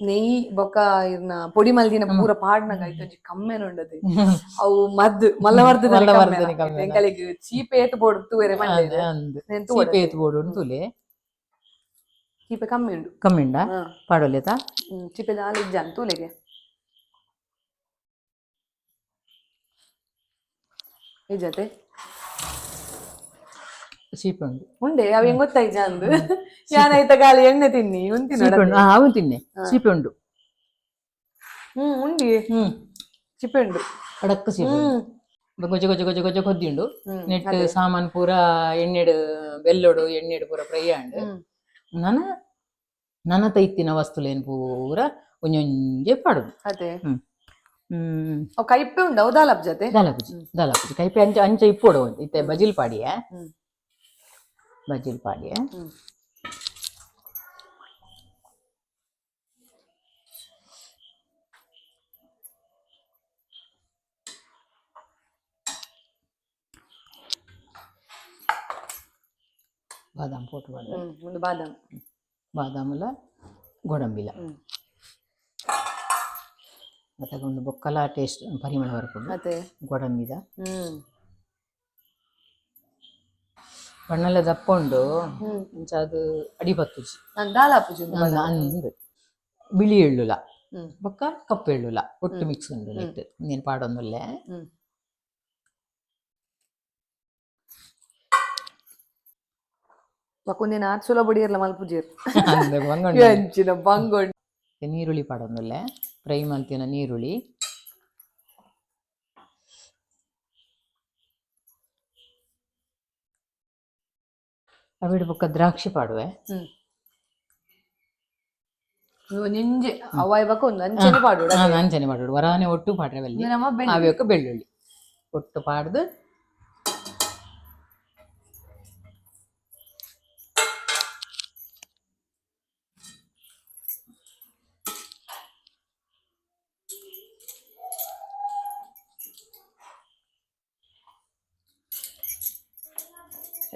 ನೆಯ್ ಬೊಕ್ಕ ಇರ್ನ ಪೊಡಿ ಮಲ್ದಿನ ಪೂರ ಪಾಡ್ನಾಗ ಐತೊಂಜಿ ಕಮ್ಮೆನ ಉಂಡದೆ ಅವು ಮದ್ದು ಮಲ್ಲವರ್ಧನೆ ಚೀಪೆ ಏತ್ ಬೋಡು ತೂವೆರೆ ಚೀಪೆ ಏತ್ ಬೋಡು ಉಂಟುಲೆ ಚೀಪೆ ಕಮ್ಮಿ ಉಂಡು ಕಮ್ಮಿ ಉಂಡ ಪಾಡೋಲೇತ ಚೀಪೆ ದಾಲ್ ಇಜ್ಜಾನ್ ತೂಲೆಗೆ ಇಜ್ಜತೆ ಚೀಪೆ ಉಂಡು ಉಂಡೆ ಅವ ಹೆಂಗ್ ಗೊತ್ತಾಯ್ಜ ಅಂದು ಯಾನೈತ ಗಾಲಿ ಎಣ್ಣೆ ತಿನ್ನಿ ಅವು ತಿನ್ನೆ ಚೀಪೆ ಉಂಡು ಉಂಡಿ ಚಿಪೆ ಉಂಡು ಅಡಕ್ಕ ಚೀಪೆ ಗೊಜ್ಜ ಗೊಜ್ಜ ಗೊಜ್ಜ ಗೊಜ್ಜ ಕೊದ್ದಿಂಡು ನೆಟ್ ಸಾಮಾನ್ ಪೂರ ಎಣ್ಣೆಡು ಬೆಲ್ಲೋಡು ಎಣ್ಣೆಡು ಪೂರ ಫ್ರೈ ಆಂಡ್ ನನ್ನ ತೈತಿನ ವಸ್ತುಲೇನು ಪೂರ ಒಂಜೊಂಜೆ ಪಾಡುದು ಅದೇ ಕೈಪೆ ಉಂಡ ದಾಲಪ್ ಜೊತೆ ದಾಲಪುಜಿ ಕೈಪೆ ಅಂಚ ಅಂಚ ಇಪ್ಪೋಡು ಇತ್ತೆ ಬಜಿಲ್ ಪಾಡಿಯ ಬಾದಾಮ್ ಪೋಟು ಒಂದು ಬಾದಾಮುಲ ಗೋಡಂಬಿಲ ಮತ್ತೆ ಒಂದು ಬೊಕ್ಕಲ ಟೇಸ್ಟ್ ಪರಿಮಳ ಬರ್ಕೊಂಡು ಗೋಡಂಬಿದ ಬಣ್ಣಲ್ಲ ದಪ್ಪ ಉಂಡು ಇಂಚ ಅದು ಅಡಿಪತ್ತುಜಿ ಅಂದು ಬಿಳಿ ಎಳ್ಳುಲ ಬೊಕ್ಕ ಕಪ್ಪು ಎಳ್ಳುಲ ಒಟ್ಟು ಮಿಕ್ಸ್ ಉಂಡು ನೆಟ್ ನೀನು ಪಾಡೊಂದುಲ್ಲೆ ಪಕ್ಕೊಂದಿನ ಆಚುಲ ಬಡಿಯರ್ಲ ಮಲ್ಪುಜೀರ್ ಬಂಗೊಂಡು ನೀರುಳ್ಳಿ ಪಾಡೊಂದುಲ್ಲೆ ಫ್ರೈ ಮಲ್ತಿನ ನೀರುಳ್ಳಿ ಅವಿಡು ಬೊಕ್ಕ ದ್ರಾಕ್ಷಿ ಪಾಡುವೆ ನಿಂಜೆ ಅವಾಯ್ಬಕ್ಕ ಒಂದು ಅಂಚನೆ ಪಾಡು ಅಂಚನೆ ಪಾಡು ವರಾನೆ ಒಟ್ಟು ಪಾಡ್ರೆ ಬೆಳ್ಳಿ ಅವೆಕ್ಕ ಬೆಳ್ಳುಳ್ಳಿ ಒಟ್ಟು ಪಾಡ್ದು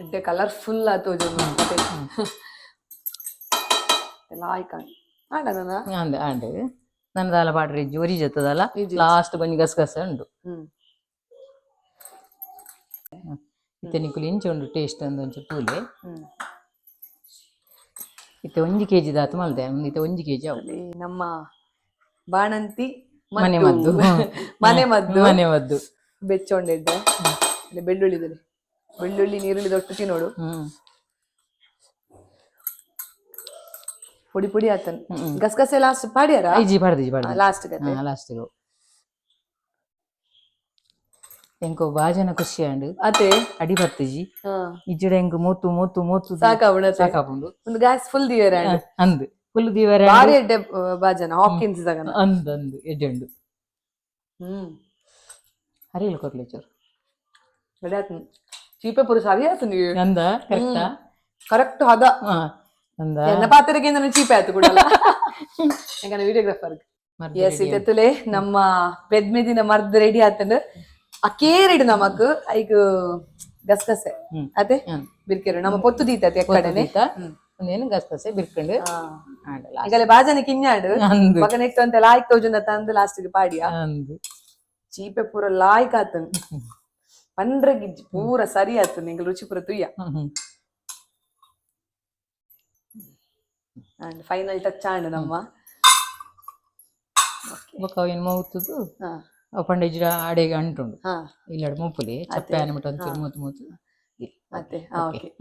ಎಡ್ಡೆ ಕಲರ್ಫುಲ್ ಆತು ಮತ್ತೆ ಲಾಯ್ಕ ಆಂಡ ಅಂದೆ ಆಂಡ್ ನನ್ನದಲ್ಲ ಪಾಡ್ರಿ ಜೋರಿ ಜತ್ತದಲ್ಲ ಲಾಸ್ಟ್ ಕೊಂಚ ಗಸಗಸೆ ಉಂಡು ಇತ್ತೆ ನಿಕ್ಕುಲು ಇಂಚ ಉಂಡು ಟೇಸ್ಟ್ ಅಂದ್ ಒಂಚೂರು ತೂಲೆ ಇತ್ತೆ 1 kg ದಾತು ಮಲ್ದೆ ಇತ್ತೆ 1 kg ಅವು ನಮ್ಮ ಬಾಣಂತಿ ಮನೆ ಮದ್ದು ಮನೆ ಮದ್ದು ಬೆಚ್ಚೊಂಡೆಡ್ಡೆ ಬೆಳ್ಳುಳ್ಳಿ ನೀರುಳ್ಳಿ ದೊಟ್ಟು ತಿನ್ನೋಡು ಪುಡಿ ಪುಡಿ ಆತನ್ ಗಸಗಸೆ ಲಾಸ್ಟ್ ಪಾಡ್ಯಾರ ಲಾಸ್ಟ್ ಎಂಕೋ ಬಾಜನ ಖುಷಿ ಅಂಡ್ ಅತೆ ಅಡಿ ಬತ್ತಜಿ ಇಜ್ಜಡ ಎಂಕ್ ಮೂತು ಸಾಕಾಪುಂಡು ಒಂದು ಗ್ಯಾಸ್ ಫುಲ್ ದಿವೇರ ಅಂದ್ ಫುಲ್ ದಿವೇರ ಬಾರಿ ಎಡ್ಡೆ ಬಾಜನ ಹಾಕಿನ್ಸ್ ದಗನ ಅಂದ್ ಎಡ್ಡೆಂಡು ಹರಿಯಲ್ ಕೊರ್ಲೆ ಚೋರ್ ಬಡಿ ಆತನ್ ಚೀಪೆ ಪುರ ಸರಿ ಆತನ್ ಅಂದ ಕರೆಕ್ಟ್ ಹದ ಅಂದ ಎನ್ನ ಪಾತ್ರೆಗೆ ನಾನು ಚೀಪೆ ಆಯ್ತು ಕೂಡ ಎಂಗನ ವಿಡಿಯೋಗ್ರಾಫರ್ ಎಸ್ ಇತ್ತೆತ್ತುಲೆ ನಮ್ಮ ಬೆದ್ಮೆದಿನ ಮರ್ದ್ ರೆಡಿ ಆತಂಡ್ ಅಕ್ಕೇ ರೆಡಿ ನಮಕ್ ಐಕ್ ಗಸಗಸೆ ಅದೇ ಬಿರ್ಕೆರು ನಮ್ಮ ಪೊತ್ತು ದೀತತೆ ಎಕ್ಕಡನೆ ಒಂದೇನು ಗಸಗಸೆ ಬಿರ್ಕಂಡು ಈಗಲೇ ಬಾಜನೆ ಕಿನ್ನಾಡು ಮಗ ನೆಟ್ಟು ಅಂತ ಲಾಯ್ಕ್ ತೋಜುಂದ ತಂದು ಲಾಸ್ಟಿಗೆ ಪಾಡಿಯ ಚೀಪೆ ಪೂರ ಲಾಯ್ಕ್ ಆತನ್ ಪಂಡ್ರೆ ಗಿಜ್ಜಿ ಪೂರ ಸರಿ ಆತನ್ ನಿಂಗೆ ರುಚಿ ಪೂರ ತುಯ್ಯ ಅಂಡ್ ಫೈನಲ್ ಟಚ್ ಆಂಡ್ ನಮ್ಮ ಏನು ಮೌತುದು ಪಂಡೇಜ್ ಆಡೆಗೆ ಅಂಟುಂಡು ಇಲ್ಲಡ ಮೂಪುಲಿ ಚಪ್ಪೆ ಅನ್ಬಿಟ್ಟು ಒಂಚೂರು ಮೂತು ಮತ್ತೆ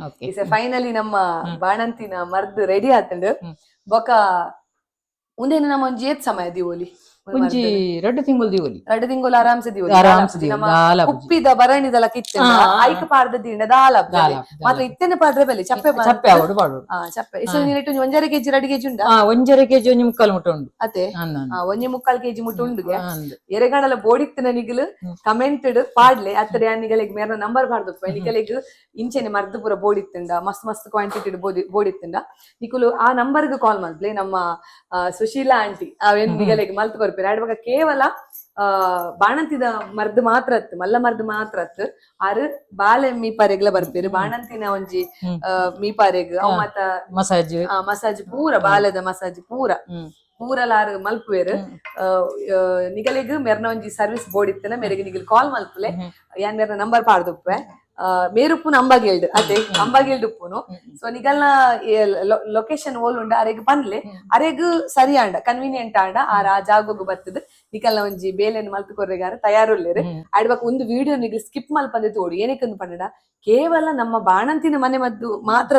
ಓಕೆ ಫೈನಲಿ ನಮ್ಮ ಬಾಣಂತಿನ ಮರ್ದ್ ರೆಡಿ ಆತಂಡು ಬೊಕ ಉಂದೇನು ನಮ್ಮ ಒಂಜಿ ಏತ್ ಸಮಯ ದಿವೋಲಿ ಒಂಜಿ 2 ತಿಂಗಳು ದಿವೋಲಿ 2 ತಿಂಗಳು ಆರಾಮ್ಸೆ ದಿವೋಲಿ ಉಪ್ಪಿದ ಬರಣಿದಲ ಕಿತ್ತ ಐಕ್ ಪಾರ್ದ ದಿಂಡ ದಾಲ ಮಾತ್ರ ಇತ್ತನೆ ಪಾಡ್ರೆ ಬೆಲೆ ಚಪ್ಪೆ ಆವಡು ಪಾಡು ಚಪ್ಪೆ ಇಸು ನೀನಿಟ್ಟು 1.5 kg 2 kg ಉಂಡ 1.5 kg ಒಂಜಿ ಮುಕ್ಕಾಲು ಮುಟ್ಟ ಉಂಡು ಅತೆ 1.25 kg ಮುಟ್ಟ ಉಂಡುಗೆ ಎರೆಗಡಲ ಬೋಡಿತ್ತಿನ ನಿಗಲು ಕಮೆಂಟೆಡ್ ಪಾಡ್ಲೆ ಅತ್ತಡೆ ಯಾನಿಗಳಿಗೆ ಮೇರ ನಂಬರ್ ಪಾಡ್ದಪ್ಪ ನಿಗಲಿಗೆ ಇಂಚೆನೆ ಮರ್ದು ಪೂರ ಬೋಡಿತ್ತಂಡ ಮಸ್ತ್ ಕ್ವಾಂಟಿಟಿ ಬೋಡಿತ್ತಂಡ ನಿಕುಲು ಆ ನಂಬರ್ಗೆ ಕಾಲ್ ಮಾಡ್ಲೆ ನಮ್ಮ ಸುಶೀಲಾ ಆಂಟಿ ಅವೆನ್ ನಿಗಲಿಗೆ ಮಲ್ತು ಕೊರ್ಪೆ ಆಡುವಾಗ ಕೇವಲ ಬಾಣಂತಿದ ಮರ್ದು ಮಾತ್ರ ಅತ್ತು ಮಲ್ಲ ಮರ್ದು ಮಾತ್ರ ಅತ್ತು ಆರು ಬಾಲೆ ಮೀಪಾರೆಗ್ಲ ಬರ್ಪೇರು ಬಾಣಂತಿನ ಒಂಜಿ ಮೀಪಾರೆಗ್ ಅವ್ ಮತ್ತ ಮಸಾಜ್ ಪೂರ ಬಾಲೆದ ಮಸಾಜ್ ಪೂರಲಾರು ಮಲ್ಪುವೆರು ನಿಗಲಿಗ್ ಮೆರ್ನ ಒಂಜಿ ಸರ್ವಿಸ್ ಬೋರ್ಡ್ ಇತ್ತನ ಮೆರೆಗೆ ನಿಗಲ್ ಕಾಲ್ ಮಲ್ಪುಲೆ ಯಾನ್ ಮೆರ್ನ ನಂಬರ್ ಪಾಡ್ದುಪ್ಪೆ ಮೇರುಪ್ಪುನ ಅಂಬಾಗೇಳ್ದು ಅದೇ ಅಂಬಾಗೇಳ್ದು ಉಪ್ಪುನು ಸೊ ನಿಗಲ್ನ ಲೊಕೇಶನ್ ಓಲ್ ಉಂಡ ಅರೆಗ್ ಪನ್ಲೆ ಅರೆಗ್ ಸರಿ ಆಂಡ ಕನ್ವೀನಿಯಂಟ್ ಆಂಡ ಆ ಜಾಗೋಗು ಬರ್ತದ ನಿಕಲ್ನ ಒಂಜಿ ಬೇಲೆನ್ ಮಲ್ತು ಕೊರ್ರೆಗಾರ ತಯಾರುಲ್ಲೇರು ಆಡ್ಬಾಕ ಒಂದು ವಿಡಿಯೋ ನಿಗಲ್ ಸ್ಕಿಪ್ ಮಲ್ಪಂದೆ ತೋಡು ಏನಕ್ಕಂದು ಪಂಡ ಕೇವಲ ನಮ್ಮ ಬಾಣಂತಿನ ಮನೆ ಮದ್ದು ಮಾತ್ರ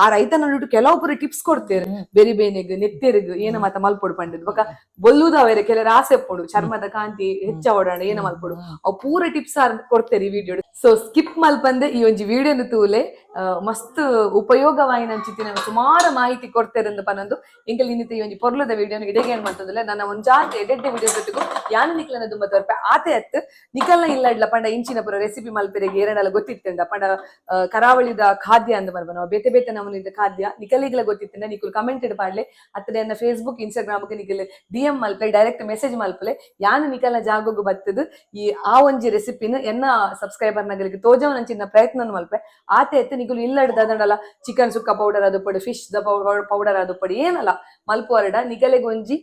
ಆ ರೈತನ ಕೆಲವು ಪುರ ಟಿಪ್ಸ್ ಕೊಡ್ತೇರು ಬೆರಿ ಬೇನೆಗ್ ನೆತ್ತೆರಿಗ್ ಏನ ಮಾತ ಮಲ್ಪೊಡು ಪಂಡದ್ ಬೊಕ ಬೊಲ್ಲುದವೇರೆ ಕೆಲರ ಆಸೆ ಪೋಡು ಚರ್ಮದ ಕಾಂತಿ ಹೆಚ್ಚ ಓಡಾಡ ಏನ ಮಲ್ಪೊಡು ಅವ್ ಪೂರ ಟಿಪ್ಸ್ ಕೊಡ್ತೇರಿ ಈ ವಿಡಿಯೋ ಸೊ ಸ್ಕಿಪ್ ಮಲ್ಪಂದೆ ಈ ಒಂಜಿ ವಿಡಿಯೋನು ತೂಲೆ ಮಸ್ತ್ ಉಪಯೋಗವಾಯಿನ ಅಂಚಿತ್ತಿನ ಸುಮಾರು ಮಾಹಿತಿ ಕೊಡ್ತೇರಂದು ಪನಂದು ಎಂಕಲ್ ಇನ್ನಿತ ಈ ಒಂಜಿ ಪೊರ್ಲದ ವಿಡಿಯೋನು ಇಡೆಗೆ ಏನ್ ಮಾಡ್ತದಲ್ಲ ನನ್ನ ಒಂಜಾತಿ ಎಡೆಡ್ಡೆ ವಿಡಿಯೋಸ್ ಒಟ್ಟಿಗೂ ಯಾನು ನಿಕ್ಲನ ದುಂಬ ತೋರ್ಪೆ ಆತೆ ಅತ್ತು ನಿಕಲ್ನ ಇಲ್ಲಡ್ಲ ಪಂಡ ಇಂಚಿನ ಪುರ ರೆಸಿಪಿ ಮಲ್ಪೆರೆಗೆ ಎರಡಲ್ಲ ಗೊತ್ತಿತ್ತಂಡ ಪಂಡ ಕರಾವಳಿದ ಖಾದ್ಯ ಅಂದ ಮಲ್ಪನ ಬೇತೆ ಬೇತೆ ನಮೂನಿದ ಖಾದ್ಯ ನಿಕಲಿಗ್ಲ ಗೊತ್ತಿತ್ತಂಡ ನಿಕುಲು ಕಮೆಂಟೆಡ್ ಪಾಡ್ಲೆ ಅತ್ತಡೆ ನನ್ನ ಫೇಸ್ಬುಕ್ ಇನ್ಸ್ಟಾಗ್ರಾಮ್ಗೆ ನಿಕಲ್ DM ಮಲ್ಪೆ ಡೈರೆಕ್ಟ್ ಮೆಸೇಜ್ ಮಲ್ಪಲೆ ಯಾನು ನಿಕಲ್ನ ಜಾಗೋಗು ಬತ್ತದು ಈ ಆ ಒಂಜಿ ರೆಸಿಪಿನ ಎನ್ನ ಸಬ್ಸ್ಕ್ರೈಬರ್ ನಗಲಿಗೆ ತೋಜವನಂಚಿನ ಪ್ರಯತ್ನ ಮಲ್ಪೆ ಆತೆ ಎತ್ತು ನಿಕುಲು ಇಲ್ಲಡ್ದ ಅದಂಡಲ್ಲ ಚಿಕನ್ ಸುಕ್ಕ ಪೌಡರ್ ಅದು ಪಡಿ ಫಿಶ್ ದ ಪೌಡರ್ ಅದು ಪಡಿ ಏನಲ್ಲ ಮಲ್ಪುವರಡ ನಿಕಲೆಗ್ ಒಂಜಿ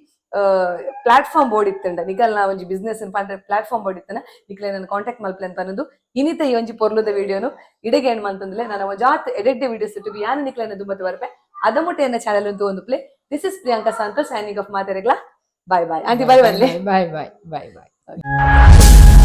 ಪ್ಲಾಟ್ಫಾರ್ಮ್ ಬೋರ್ಡ್ ಇತ್ತಂಡ ನಿಕಲ್ನ ಒಂಜಿ ಬಿಸ್ನೆಸ್ ಪ್ಲಾಟ್ಫಾರ್ಮ್ ಬೋರ್ಡ್ ಇತ್ತನ ನಿಕಲೆ ನನ್ನ ಕಾಂಟ್ಯಾಕ್ಟ್ ಮಲ್ಪಲೆ ಅಂತ ಅನ್ನೋದು ಇನ್ನಿತ ಈ ಒಂಜಿ ಪೊರ್ಲುದ ವಿಡಿಯೋನು ಇಡೆಗೆ ಏನ್ ಮಂತಂದ್ರೆ ನಾನು ಜಾತ್ ಎಡೆಡ್ಡೆ ವಿಡಿಯೋಸ್ ಇಟ್ಟು ಯಾನು ನಿಕ್ಲನ ದುಂಬತ್ತು ಬರ್ಪೆ ಅದಮುಟ್ಟೆ ಎನ್ನ ಚಾನೆಲ್ ಅಂತ ಒಂದು play this is Priyanka Santosh signing off ಮಾತಾರೆಗ್ಲಾ ಬಾಯ್ ಬಾಯ್ ಆಂಟಿ ಬಾಯ್ ಬನ್ನಿ ಬಾಯ್